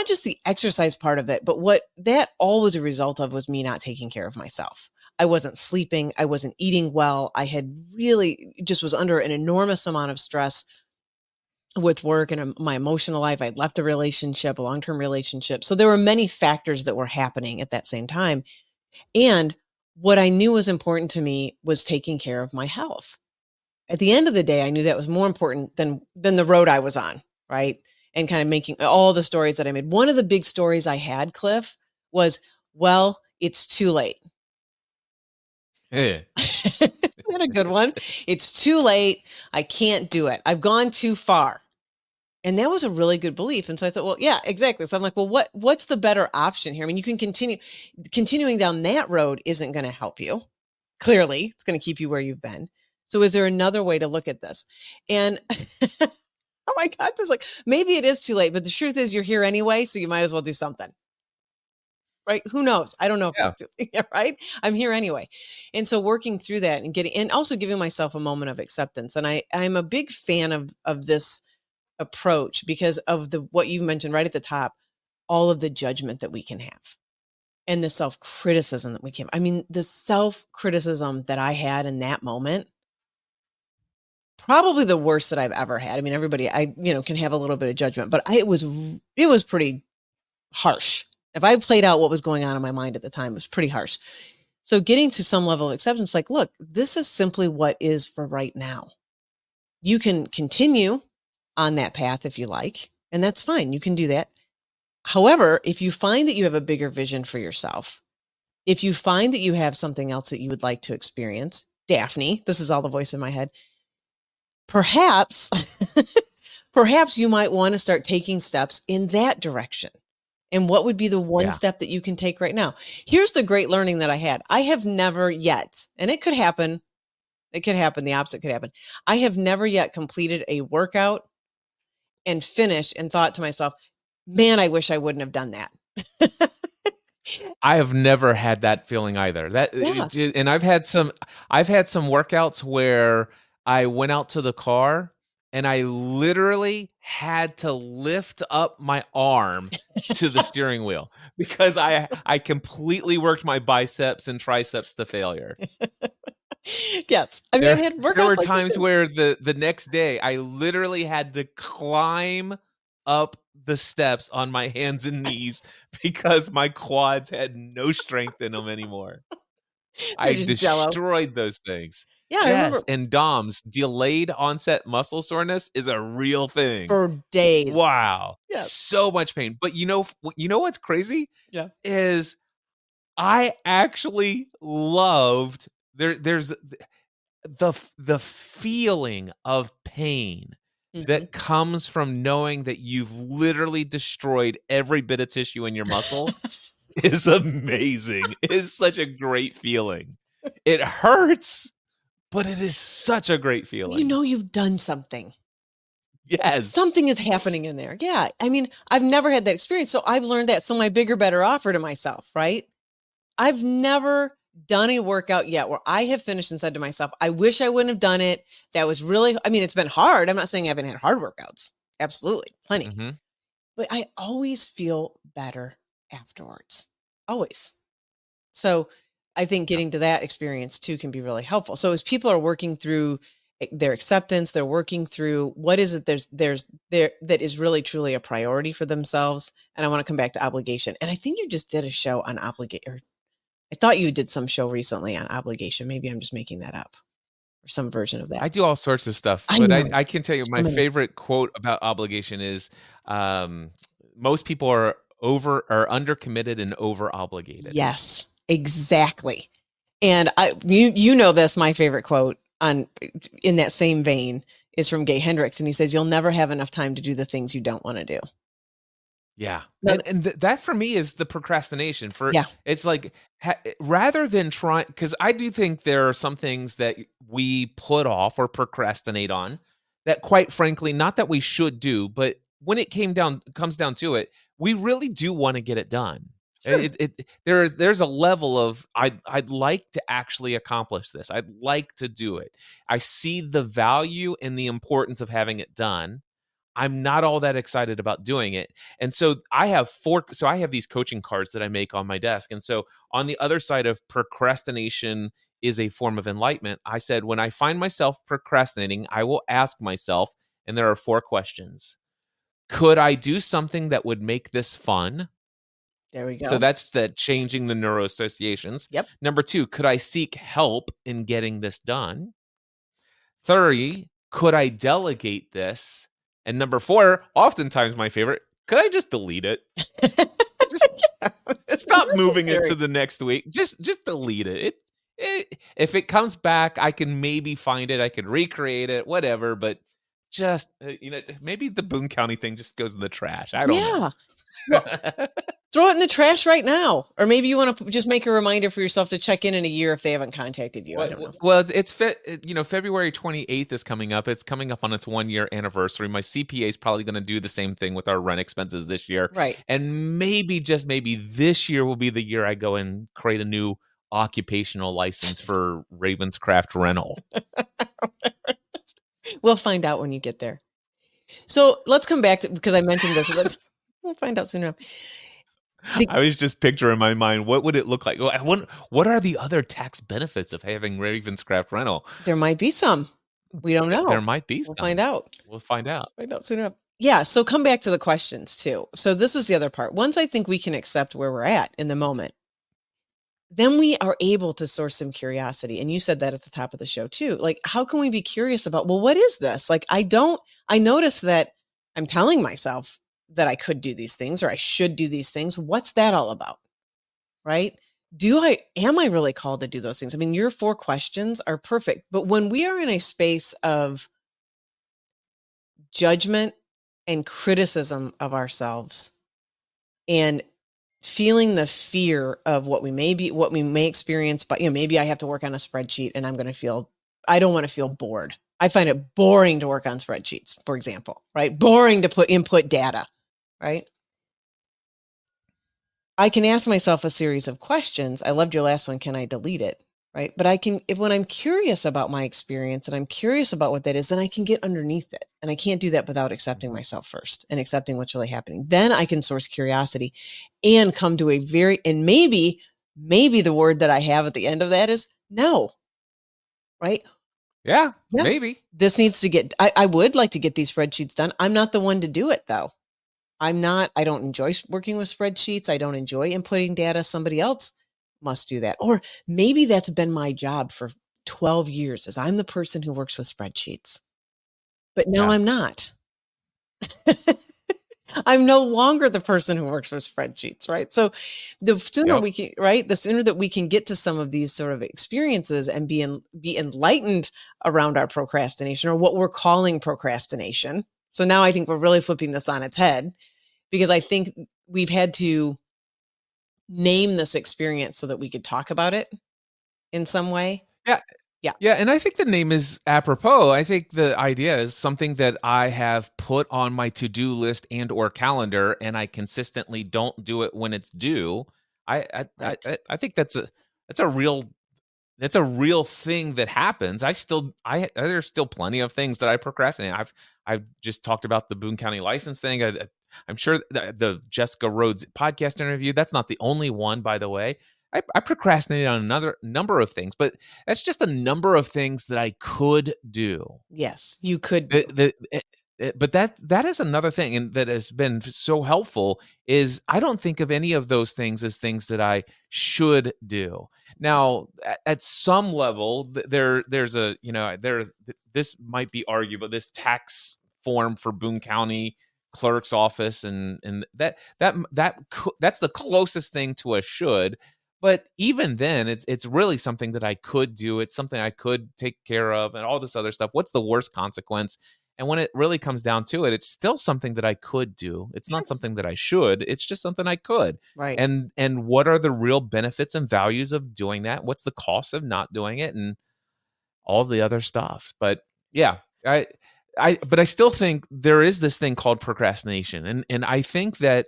just the exercise part of it, but what that all was a result of was me not taking care of myself. I wasn't sleeping. I wasn't eating well. I had really just was under an enormous amount of stress with work and my emotional life. I'd left a relationship, a long-term relationship. So there were many factors that were happening at that same time. And what I knew was important to me was taking care of my health. At the end of the day, I knew that was more important than the road I was on, right? And kind of making all the stories that I made. One of the big stories I had, Cliff, was, well, it's too late. Yeah. Isn't that a good one? It's too late. I can't do it. I've gone too far. And that was a really good belief. And so I thought, well, yeah, exactly. So I'm like, well, what's the better option here? I mean, you can continuing down that road isn't going to help you. Clearly, it's going to keep you where you've been. So is there another way to look at this? And oh my God, there's like, maybe it is too late, but the truth is you're here anyway. So you might as well do something. Right? Who knows? I don't know if it's too late, right? I'm here anyway. And so working through that and also giving myself a moment of acceptance. And I'm a big fan of this approach because of what you mentioned right at the top, all of the judgment that we can have and the self-criticism that we can. I mean, the self-criticism that I had in that moment probably the worst that I've ever had. I mean, everybody, can have a little bit of judgment, but it was pretty harsh. If I played out what was going on in my mind at the time, it was pretty harsh. So getting to some level of acceptance, like, look, this is simply what is for right now. You can continue on that path if you like, and that's fine. You can do that. However, if you find that you have a bigger vision for yourself, if you find that you have something else that you would like to experience, Daphne, this is all the voice in my head, perhaps you might want to start taking steps in that direction. And what would be the one step that you can take right now? Here's the great learning that I had. I have never yet, and it could happen. It could happen. The opposite could happen. I have never yet completed a workout and finished and thought to myself, man, I wish I wouldn't have done that. I have never had that feeling either. And I've had some workouts where I went out to the car and I literally had to lift up my arm to the steering wheel because I completely worked my biceps and triceps to failure. Yes. I mean, I've had workouts. There were times where the next day I literally had to climb up the steps on my hands and knees because my quads had no strength in them anymore. I destroyed those things. Yeah, yes, I remember. And DOMS, delayed onset muscle soreness, is a real thing. For days. Wow. Yes. So much pain. But you know what's crazy? Yeah. Is I actually loved there's the feeling of pain that comes from knowing that you've literally destroyed every bit of tissue in your muscle is amazing. It is such a great feeling. It hurts, but it is such a great feeling. You know you've done something. Yes. Something is happening in there. Yeah. I mean, I've never had that experience, so I've learned that. So my bigger, better offer to myself, right? I've never done a workout yet where I have finished and said to myself, I wish I wouldn't have done it. That was really, I mean, it's been hard. I'm not saying I haven't had hard workouts. Absolutely. Plenty. But I always feel better afterwards. Always. So I think getting to that experience too can be really helpful. So as people are working through their acceptance, they're working through what is it that is really truly a priority for themselves. And I want to come back to obligation. And I think you just did a show on obligation. I thought you did some show recently on obligation. Maybe I'm just making that up, or some version of that. I do all sorts of stuff, but I can tell you my favorite quote about obligation is most people are undercommitted and over obligated. Yes, exactly. And you know this, my favorite quote in that same vein is from Gay Hendricks. And he says, you'll never have enough time to do the things you don't want to do. Yeah. And that for me is the procrastination it's like rather than trying, because I do think there are some things that we put off or procrastinate on that quite frankly, not that we should do, but when it comes down to it, we really do want to get it done. Sure. There's a level of I'd like to actually accomplish this. I'd like to do it. I see the value and the importance of having it done. I'm not all that excited about doing it. And so I have these coaching cards that I make on my desk. And so on the other side of procrastination is a form of enlightenment, I said, when I find myself procrastinating, I will ask myself, and there are 4 questions. Could I do something that would make this fun? There we go. So that's changing the neuroassociations. Yep. Number 2, could I seek help in getting this done? 3, could I delegate this? And number 4, oftentimes my favorite, could I just delete it? Just stop moving it to the next week. Just delete it. If it comes back, I can maybe find it. I can recreate it, whatever. But just, maybe the Boone County thing just goes in the trash. I don't know. Well, throw it in the trash right now. Or maybe you want to just make a reminder for yourself to check in a year if they haven't contacted you. I don't know. Well, it's February 28th is coming up. It's coming up on its 1-year anniversary. My CPA is probably going to do the same thing with our rent expenses this year. Right. And maybe, just maybe, this year will be the year I go and create a new occupational license for Ravenscraft Rental. We'll find out when you get there. So let's come back to, because I mentioned this. We'll find out soon enough. I was just picturing in my mind, what would it look like? What are the other tax benefits of having Ravenscraft Rental? There might be some. We don't know. There might be We'll some. find out. We'll find out. Find out soon enough. Yeah. So come back to the questions too. So this was the other part. Once I think we can accept where we're at in the moment, then we are able to source some curiosity. And you said that at the top of the show too. Like, how can we be curious about, well, what is this? Like, I notice that I'm telling myself that I could do these things or I should do these things. What's that all about? Right? Am I really called to do those things? I mean, your 4 questions are perfect. But when we are in a space of judgment and criticism of ourselves and feeling the fear of what we may experience, but maybe I have to work on a spreadsheet and I don't want to feel bored. I find it boring to work on spreadsheets, for example, right? Boring to input data, right? I can ask myself a series of questions. I loved your last one. Can I delete it? Right. But when I'm curious about my experience and I'm curious about what that is, then I can get underneath it. And I can't do that without accepting myself first and accepting what's really happening. Then I can source curiosity and come to and maybe the word that I have at the end of that is no. Right. Yeah. Maybe. This needs to I would like to get these spreadsheets done. I'm not the one to do it though. I don't enjoy working with spreadsheets. I don't enjoy inputting data. Somebody else must do that. Or maybe that's been my job for 12 years is I'm the person who works with spreadsheets. But now I'm not. I'm no longer the person who works with spreadsheets, right? So the sooner the sooner that we can get to some of these sort of experiences and be enlightened around our procrastination or what we're calling procrastination. So now I think we're really flipping this on its head because I think we've had to name this experience so that we could talk about it in some way. Yeah, and I think the name is apropos. I think the idea is something that I have put on my to-do list and or calendar, and I consistently don't do it when it's due. I think that's a real thing that happens. There's still plenty of things that I procrastinate. I've just talked about the Boone County license thing. I'm sure the Jessica Rhodes podcast interview, that's not the only one, by the way. I procrastinated on another number of things, but that's just a number of things that I could do. Yes, you could. But that is another thing, and that has been so helpful is I don't think of any of those things as things that I should do. Now, at some level, there's a this might be arguable. This tax form for Boone County clerk's office, and that's the closest thing to a should. But even then, it's really something that I could do. It's something I could take care of, and all this other stuff. What's the worst consequence? And when it really comes down to it, it's still something that I could do. It's not something that I should. It's just something I could. Right. And what are the real benefits and values of doing that? What's the cost of not doing it? And all the other stuff. But yeah, but I still think there is this thing called procrastination. And I think that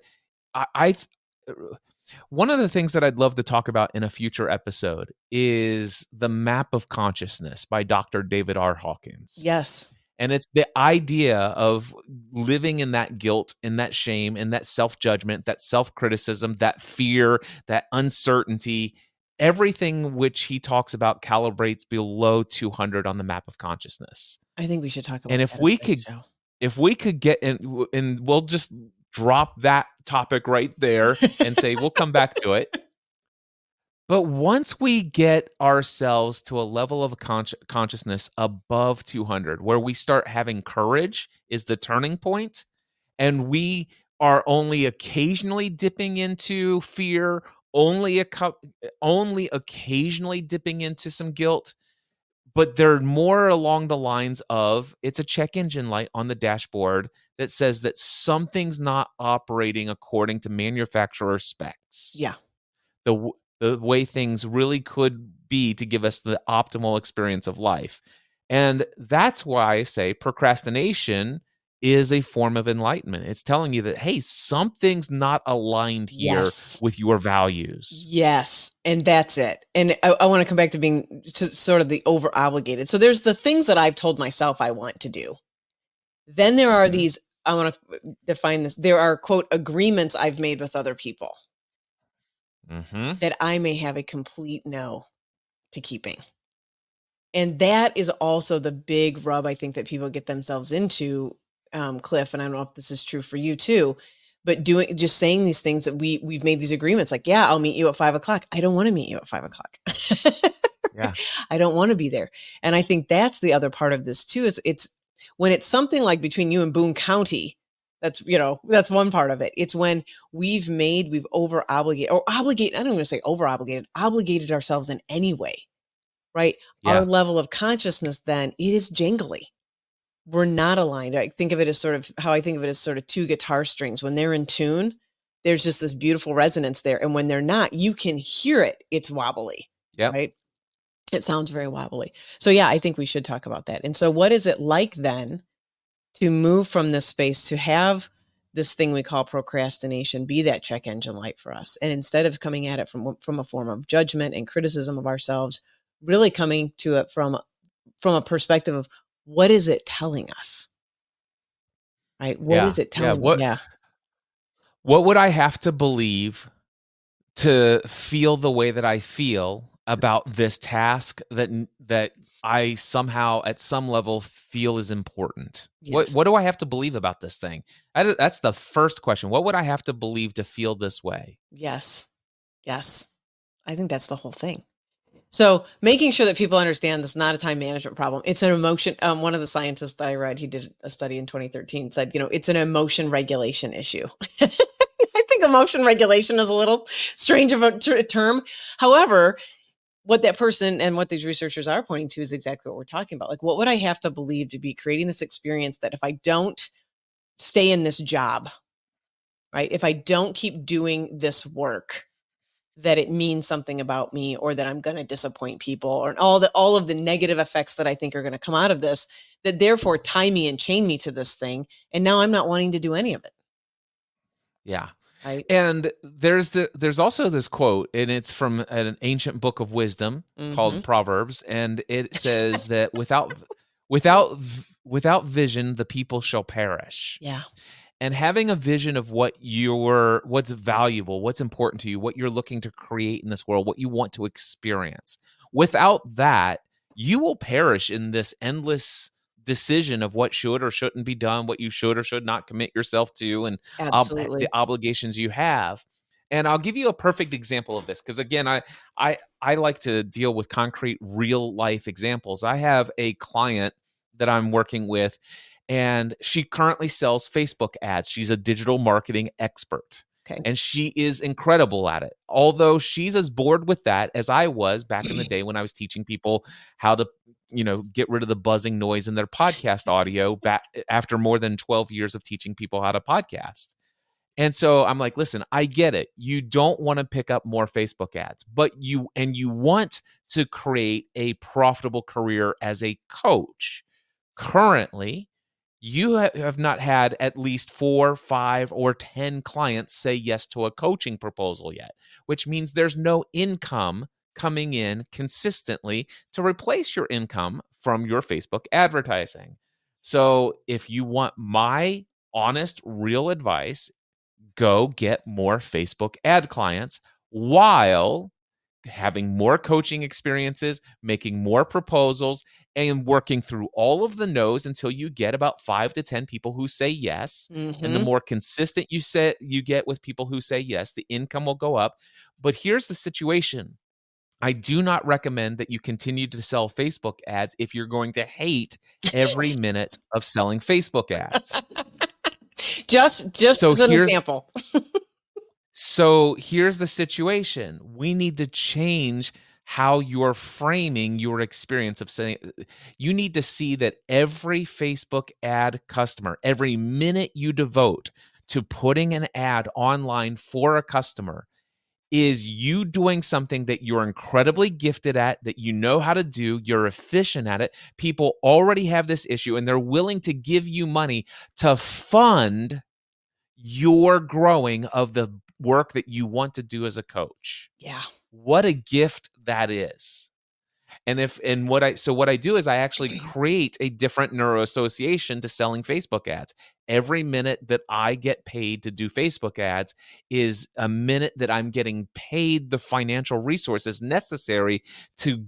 one of the things that I'd love to talk about in a future episode is the Map of Consciousness by Dr. David R. Hawkins. Yes. And it's the idea of living in that guilt, in that shame, in that self-judgment, that self-criticism, that fear, that uncertainty, everything which he talks about calibrates below 200 on the Map of Consciousness. I think we should talk about and that. If we could get in, and we'll just drop that topic right there and say we'll come back to it. But once we get ourselves to a level of consciousness above 200, where we start having courage is the turning point, and we are only occasionally dipping into fear, only occasionally dipping into some guilt, but they're more along the lines of it's a check engine light on the dashboard that says that something's not operating according to manufacturer specs. Yeah. The way things really could be to give us the optimal experience of life. And that's why I say procrastination is a form of enlightenment. It's telling you that, hey, something's not aligned here with your values. Yes. And that's it. And I want to come back to being sort of the over obligated. So there's the things that I've told myself I want to do. Then there are these, I want to define this. There are, quote, agreements I've made with other people that I may have a complete no to keeping. And that is also the big rub I think that people get themselves into, Cliff, and I don't know if this is true for you too, but just saying these things that we've made these agreements like, yeah, I'll meet you at 5:00. I don't want to meet you at 5:00. Yeah. I don't want to be there. And I think that's the other part of this too, is it's when it's something like between you and Boone County, that's one part of it. It's when we've over obligated or obligate, I don't even say over obligated ourselves in any way, right? Yeah. Our level of consciousness, then it is jingly. We're not aligned. I think of it as sort of two guitar strings. When they're in tune, there's just this beautiful resonance there. And when they're not, you can hear it. It's wobbly, Yep. right? It sounds very wobbly. So yeah, I think we should talk about that. And so what is it like then to move from this space to have this thing we call procrastination be that check engine light for us? And instead of coming at it from a form of judgment and criticism of ourselves, really coming to it from a perspective of what is it telling us? Right? What is it telling? What would I have to believe to feel the way that I feel about this task that I somehow at some level feel is important? Yes. What do I have to believe about this thing? That's the first question. What would I have to believe to feel this way? Yes. I think that's the whole thing. So making sure that people understand this is not a time management problem. It's an emotion. One of the scientists that I read, he did a study in 2013, said, it's an emotion regulation issue. I think emotion regulation is a little strange of a term. However, what that person and what these researchers are pointing to is exactly what we're talking about. Like, what would I have to believe to be creating this experience that if I don't stay in this job, right? If I don't keep doing this work, that it means something about me, or that I'm going to disappoint people, or all of the negative effects that I think are going to come out of this, that therefore tie me and chain me to this thing. And now I'm not wanting to do any of it. Yeah. Right. And there's also this quote, and it's from an ancient book of wisdom called Proverbs, and it says that without vision, the people shall perish. Yeah. And having a vision of what's valuable, what's important to you, what you're looking to create in this world, what you want to experience. Without that, you will perish in this endless decision of what should or shouldn't be done, what you should or should not commit yourself to, and Absolutely. the obligations you have. And I'll give you a perfect example of this, because again, I like to deal with concrete, real life examples. I have a client that I'm working with, and she currently sells Facebook ads. She's a digital marketing expert. Okay. And she is incredible at it. Although she's as bored with that as I was back in the day when I was teaching people how to, get rid of the buzzing noise in their podcast audio back after more than 12 years of teaching people how to podcast. And so I'm like, listen, I get it. You don't want to pick up more Facebook ads, but you want to create a profitable career as a coach. Currently, you have not had at least 4, 5, or 10 clients say yes to a coaching proposal yet, which means there's no income coming in consistently to replace your income from your Facebook advertising. So if you want my honest, real advice, go get more Facebook ad clients while having more coaching experiences, making more proposals, and working through all of the no's until you get about 5 to 10 people who say yes. And the more consistent you get with people who say yes, the income will go up. But here's the situation. I do not recommend that you continue to sell Facebook ads if you're going to hate every minute of selling Facebook ads. Just as an example. So here's the situation. We need to change how you're framing your experience of saying. You need to see that every Facebook ad customer, every minute you devote to putting an ad online for a customer, is you doing something that you're incredibly gifted at, that you know how to do, you're efficient at it. People already have this issue, and they're willing to give you money to fund your growing of the work that you want to do as a coach. Yeah. What a gift that is. And what I do is I actually create a different neuroassociation to selling Facebook ads. Every minute that I get paid to do Facebook ads is a minute that I'm getting paid the financial resources necessary to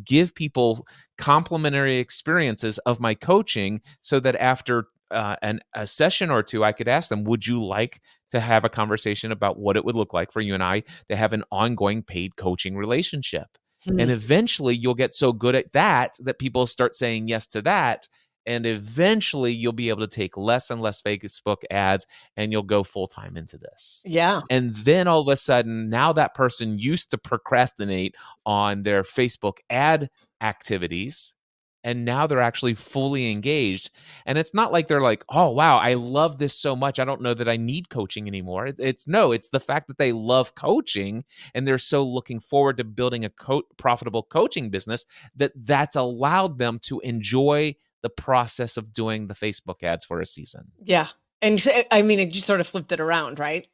give people complimentary experiences of my coaching, so that after a session or two, I could ask them, would you like to have a conversation about what it would look like for you and I to have an ongoing paid coaching relationship? And eventually you'll get so good at that that people start saying yes to that. And eventually you'll be able to take less and less Facebook ads, and you'll go full time into this. Yeah. And then all of a sudden, now that person used to procrastinate on their Facebook ad activities, and now they're actually fully engaged. And it's not like they're like, oh, wow, I love this so much, I don't know that I need coaching anymore. It's the fact that they love coaching, and they're so looking forward to building a profitable coaching business that's allowed them to enjoy the process of doing the Facebook ads for a season. Yeah. And I mean, you sort of flipped it around, right?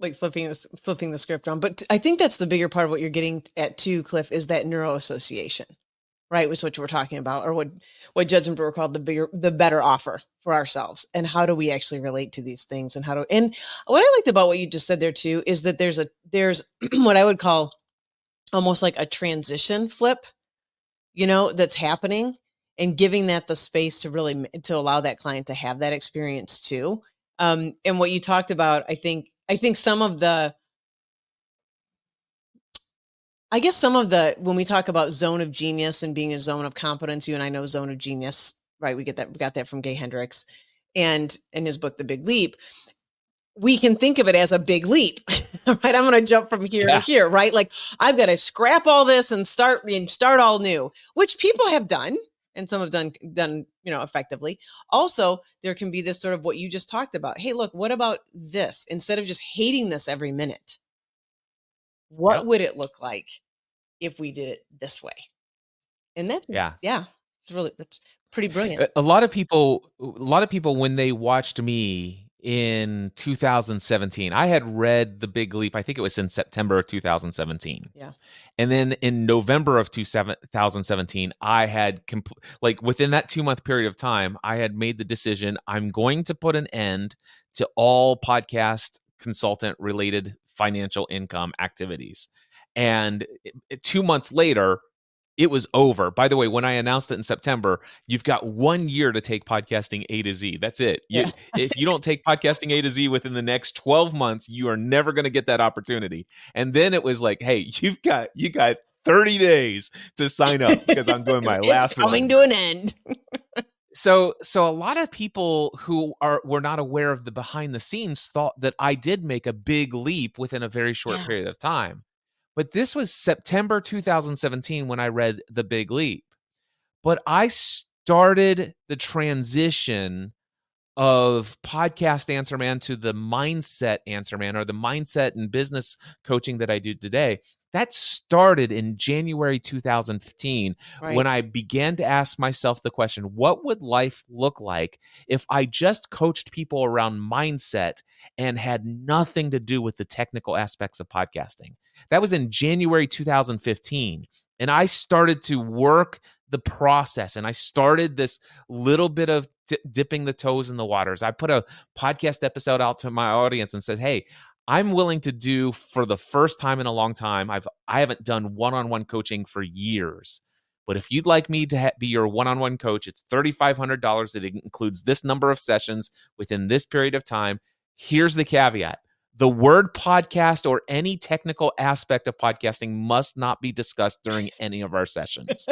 Like flipping the script on. But I think that's the bigger part of what you're getting at too, Cliff, is that neuroassociation, right? Which is what we're talking about, or what Judson Brewer called the better offer for ourselves. And how do we actually relate to these things, and and what I liked about what you just said there too, is that there's what I would call almost like a transition flip, that's happening, and giving that the space to allow that client to have that experience too. And what you talked about, I think some of the when we talk about zone of genius and being a zone of competence, you and I know zone of genius, right? We got that from Gay Hendricks, and in his book, The Big Leap. We can think of it as a big leap, right? I'm going to jump from here to here, right? Like, I've got to scrap all this and start all new, which people have done, and some have done, effectively. Also, there can be this sort of what you just talked about. Hey, look, what about this? Instead of just hating this every minute, what would it look like if we did it this way? And that's that's pretty brilliant. A lot of people, when they watched me in 2017, I had read The Big Leap. I think it was in September of 2017. Yeah. And then in November of 2017, I had within that 2-month period of time, I had made the decision, I'm going to put an end to all podcast consultant related financial income activities. And 2 months later, it was over. By the way, when I announced it in September, you've got 1 year to take podcasting A to Z. That's it. If you don't take podcasting A to Z within the next 12 months, you are never going to get that opportunity. And then it was like, hey, you got 30 days to sign up, because I'm doing my last one. It's coming to an end. So a lot of people who were not aware of the behind the scenes thought that I did make a big leap within a very short period of time. But this was September 2017 when I read The Big Leap. But I started the transition of podcast Answer Man to the mindset Answer Man, or the mindset and business coaching that I do today. That started in January 2015, when I began to ask myself the question, what would life look like if I just coached people around mindset and had nothing to do with the technical aspects of podcasting? That was in January 2015. And I started to work the process, and I started this little bit of dipping the toes in the waters. I put a podcast episode out to my audience and said, hey, I'm willing to do, for the first time in a long time, I haven't done one-on-one coaching for years. But if you'd like me to be your one-on-one coach, it's $3,500. It includes this number of sessions within this period of time. Here's the caveat. The word podcast or any technical aspect of podcasting must not be discussed during any of our sessions.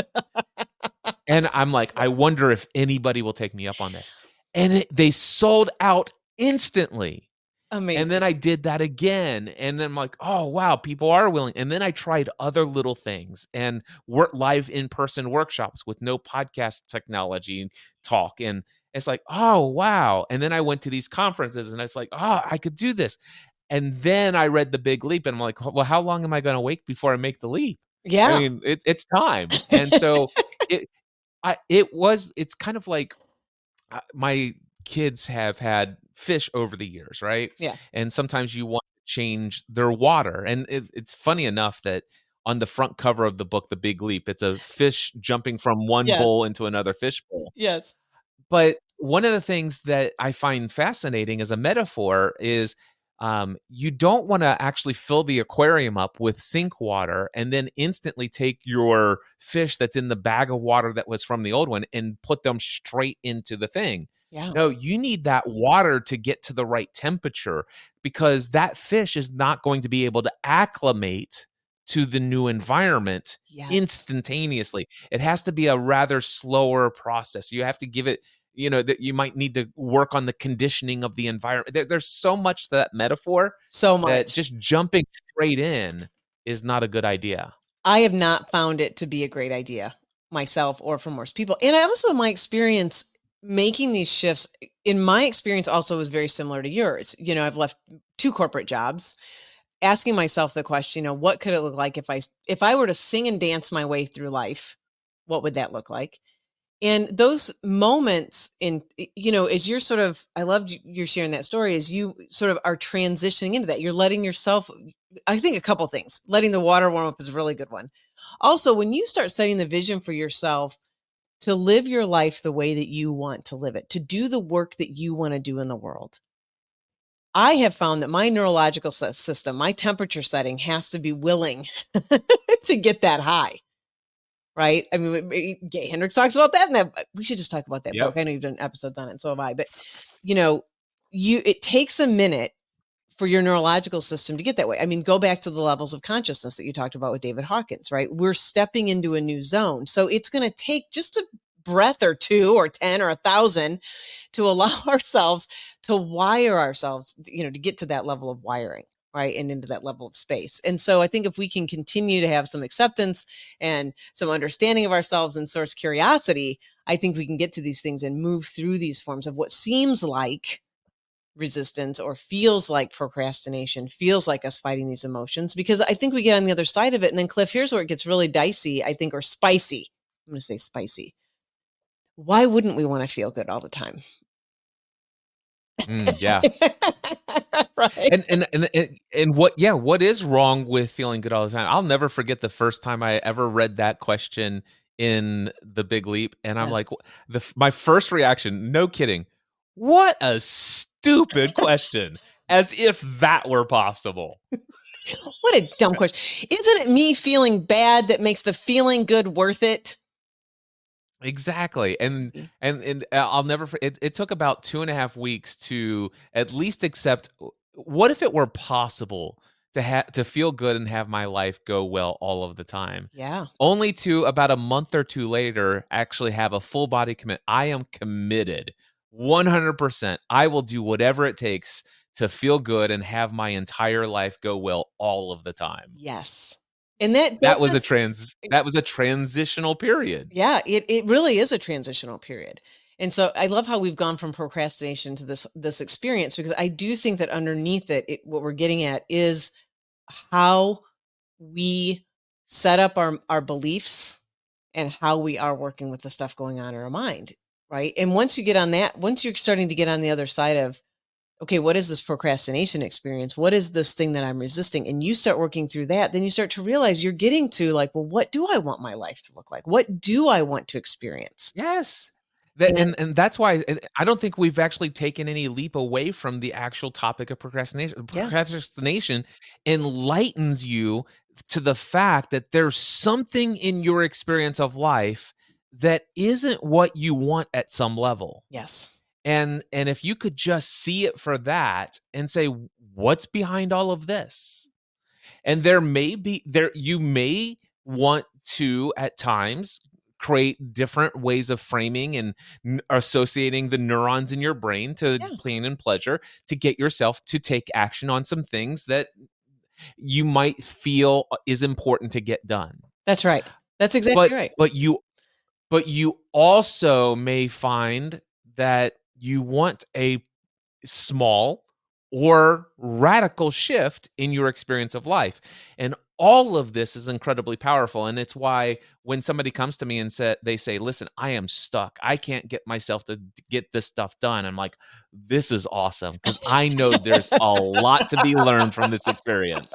And I'm like, I wonder if anybody will take me up on this. And they sold out instantly. Amazing. And then I did that again. And then I'm like, oh, wow, people are willing. And then I tried other little things and live in-person workshops with no podcast technology talk. And it's like, oh, wow. And then I went to these conferences and it's like, oh, I could do this. And then I read The Big Leap and I'm like, well, how long am I going to wait before I make the leap? Yeah. I mean, it's time. And so it's kind of like my kids have had fish over the years, right? Yeah. And sometimes you want to change their water. And it's funny enough that on the front cover of the book, The Big Leap. It's a fish jumping from one Yes. bowl into another fish bowl. Yes. But one of the things that I find fascinating as a metaphor is you don't want to actually fill the aquarium up with sink water and then instantly take your fish that's in the bag of water that was from the old one and put them straight into the thing. Yeah. No, you need that water to get to the right temperature, because that fish is not going to be able to acclimate to the new environment Yes. instantaneously. It has to be a rather slower process. You have to give it, that you might need to work on the conditioning of the environment. There's so much to that metaphor So that much. just jumping straight in is not a good idea. I have not found it to be a great idea myself or for most people. And I also, in my experience, making these shifts, in my experience also was very similar to yours. I've left 2 corporate jobs, asking myself the question, what could it look like if I were to sing and dance my way through life? What would that look like? And those moments as you're sort of, I loved you sharing that story, as you sort of are transitioning into that, you're letting yourself, I think a couple things, letting the water warm up is a really good one. Also, when you start setting the vision for yourself to live your life the way that you want to live it, to do the work that you want to do in the world, I have found that my neurological system, my temperature setting has to be willing to get that high. Right. I mean, Gay Hendricks talks about that. And we should just talk about that book. I know you've done episodes on it, and so have I. But, it takes a minute for your neurological system to get that way. I mean, go back to the levels of consciousness that you talked about with David Hawkins, right? We're stepping into a new zone. So it's going to take just a breath or 2 or 10 or 1,000 to allow ourselves to wire ourselves, to get to that level of wiring. Right. And into that level of space. And so I think if we can continue to have some acceptance and some understanding of ourselves and source curiosity, I think we can get to these things and move through these forms of what seems like resistance or feels like procrastination, feels like us fighting these emotions, because I think we get on the other side of it. And then, Cliff, here's where it gets really dicey, I think, or spicy. I'm going to say spicy. Why wouldn't we want to feel good all the time? Yeah. Right. And what is wrong with feeling good all the time? I'll never forget the first time I ever read that question in The Big Leap, and I'm like, my first reaction, no kidding, what a stupid question, as if that were possible. What a dumb question. Isn't it me feeling bad that makes the feeling good worth it? Exactly. And I'll never it took about 2.5 weeks to at least accept, what if it were possible to feel good and have my life go well all of the time? Yeah. Only to about a month or 2 later actually have a full body commit. I am committed 100%. I will do whatever it takes to feel good and have my entire life go well all of the time. Yes. And that was a transitional period. Yeah, it really is a transitional period. And so I love how we've gone from procrastination to this experience, because I do think that underneath it, what we're getting at is how we set up our beliefs and how we are working with the stuff going on in our mind, right? And once you're starting to get on the other side of, okay, what is this procrastination experience? What is this thing that I'm resisting? And you start working through that, then you start to realize you're getting to like, well, what do I want my life to look like? What do I want to experience? Yes. And that's why I don't think we've actually taken any leap away from the actual topic of procrastination. Yeah. Procrastination enlightens you to the fact that there's something in your experience of life that isn't what you want at some level. Yes. And if you could just see it for that and say, what's behind all of this? And you may want to at times create different ways of framing and associating the neurons in your brain to pain and pleasure to get yourself to take action on some things that you might feel is important to get done. That's right. That's exactly right. But you also may find that you want a small or radical shift in your experience of life. And all of this is incredibly powerful. And it's why when somebody comes to me and they say, listen, I am stuck. I can't get myself to get this stuff done. I'm like, this is awesome, because I know there's a lot to be learned from this experience.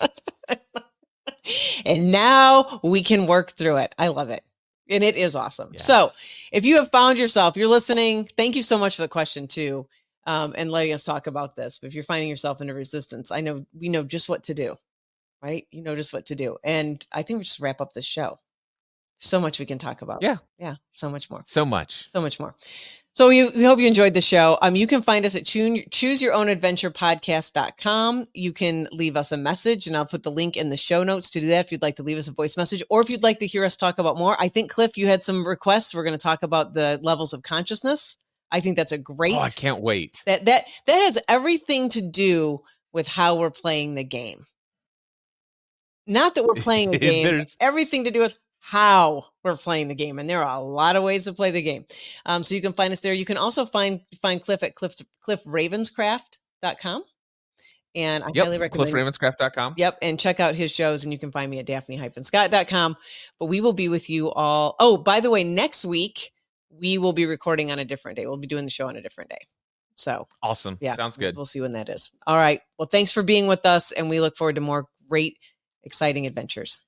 And now we can work through it. I love it. And it is awesome. Yeah. So if you have found yourself, you're listening, thank you so much for the question too. And letting us talk about this. But if you're finding yourself in a resistance, we know just what to do, right? You know just what to do. And I think we just wrap up this show. So much we can talk about. Yeah. Yeah. So much more. So much. So much more. So we hope you enjoyed the show. You can find us at chooseyourownadventurepodcast.com. You can leave us a message, and I'll put the link in the show notes to do that if you'd like to leave us a voice message, or if you'd like to hear us talk about more. I think, Cliff, you had some requests. We're going to talk about the levels of consciousness. I think that's a great. Oh, I can't wait. That has everything to do with how we're playing the game. Not that we're playing a game. There's everything to do with how we're playing the game. And there are a lot of ways to play the game. So you can find us there. You can also find Cliff at cliffravenscraft.com. And I highly recommend cliffravenscraft.com. Yep. And check out his shows. And you can find me at daphne-scott.com. But we will be with you all. Oh, by the way, next week, we will be recording on a different day. We'll be doing the show on a different day. So awesome. Yeah. Sounds good. We'll see when that is. All right. Well, thanks for being with us. And we look forward to more great, exciting adventures.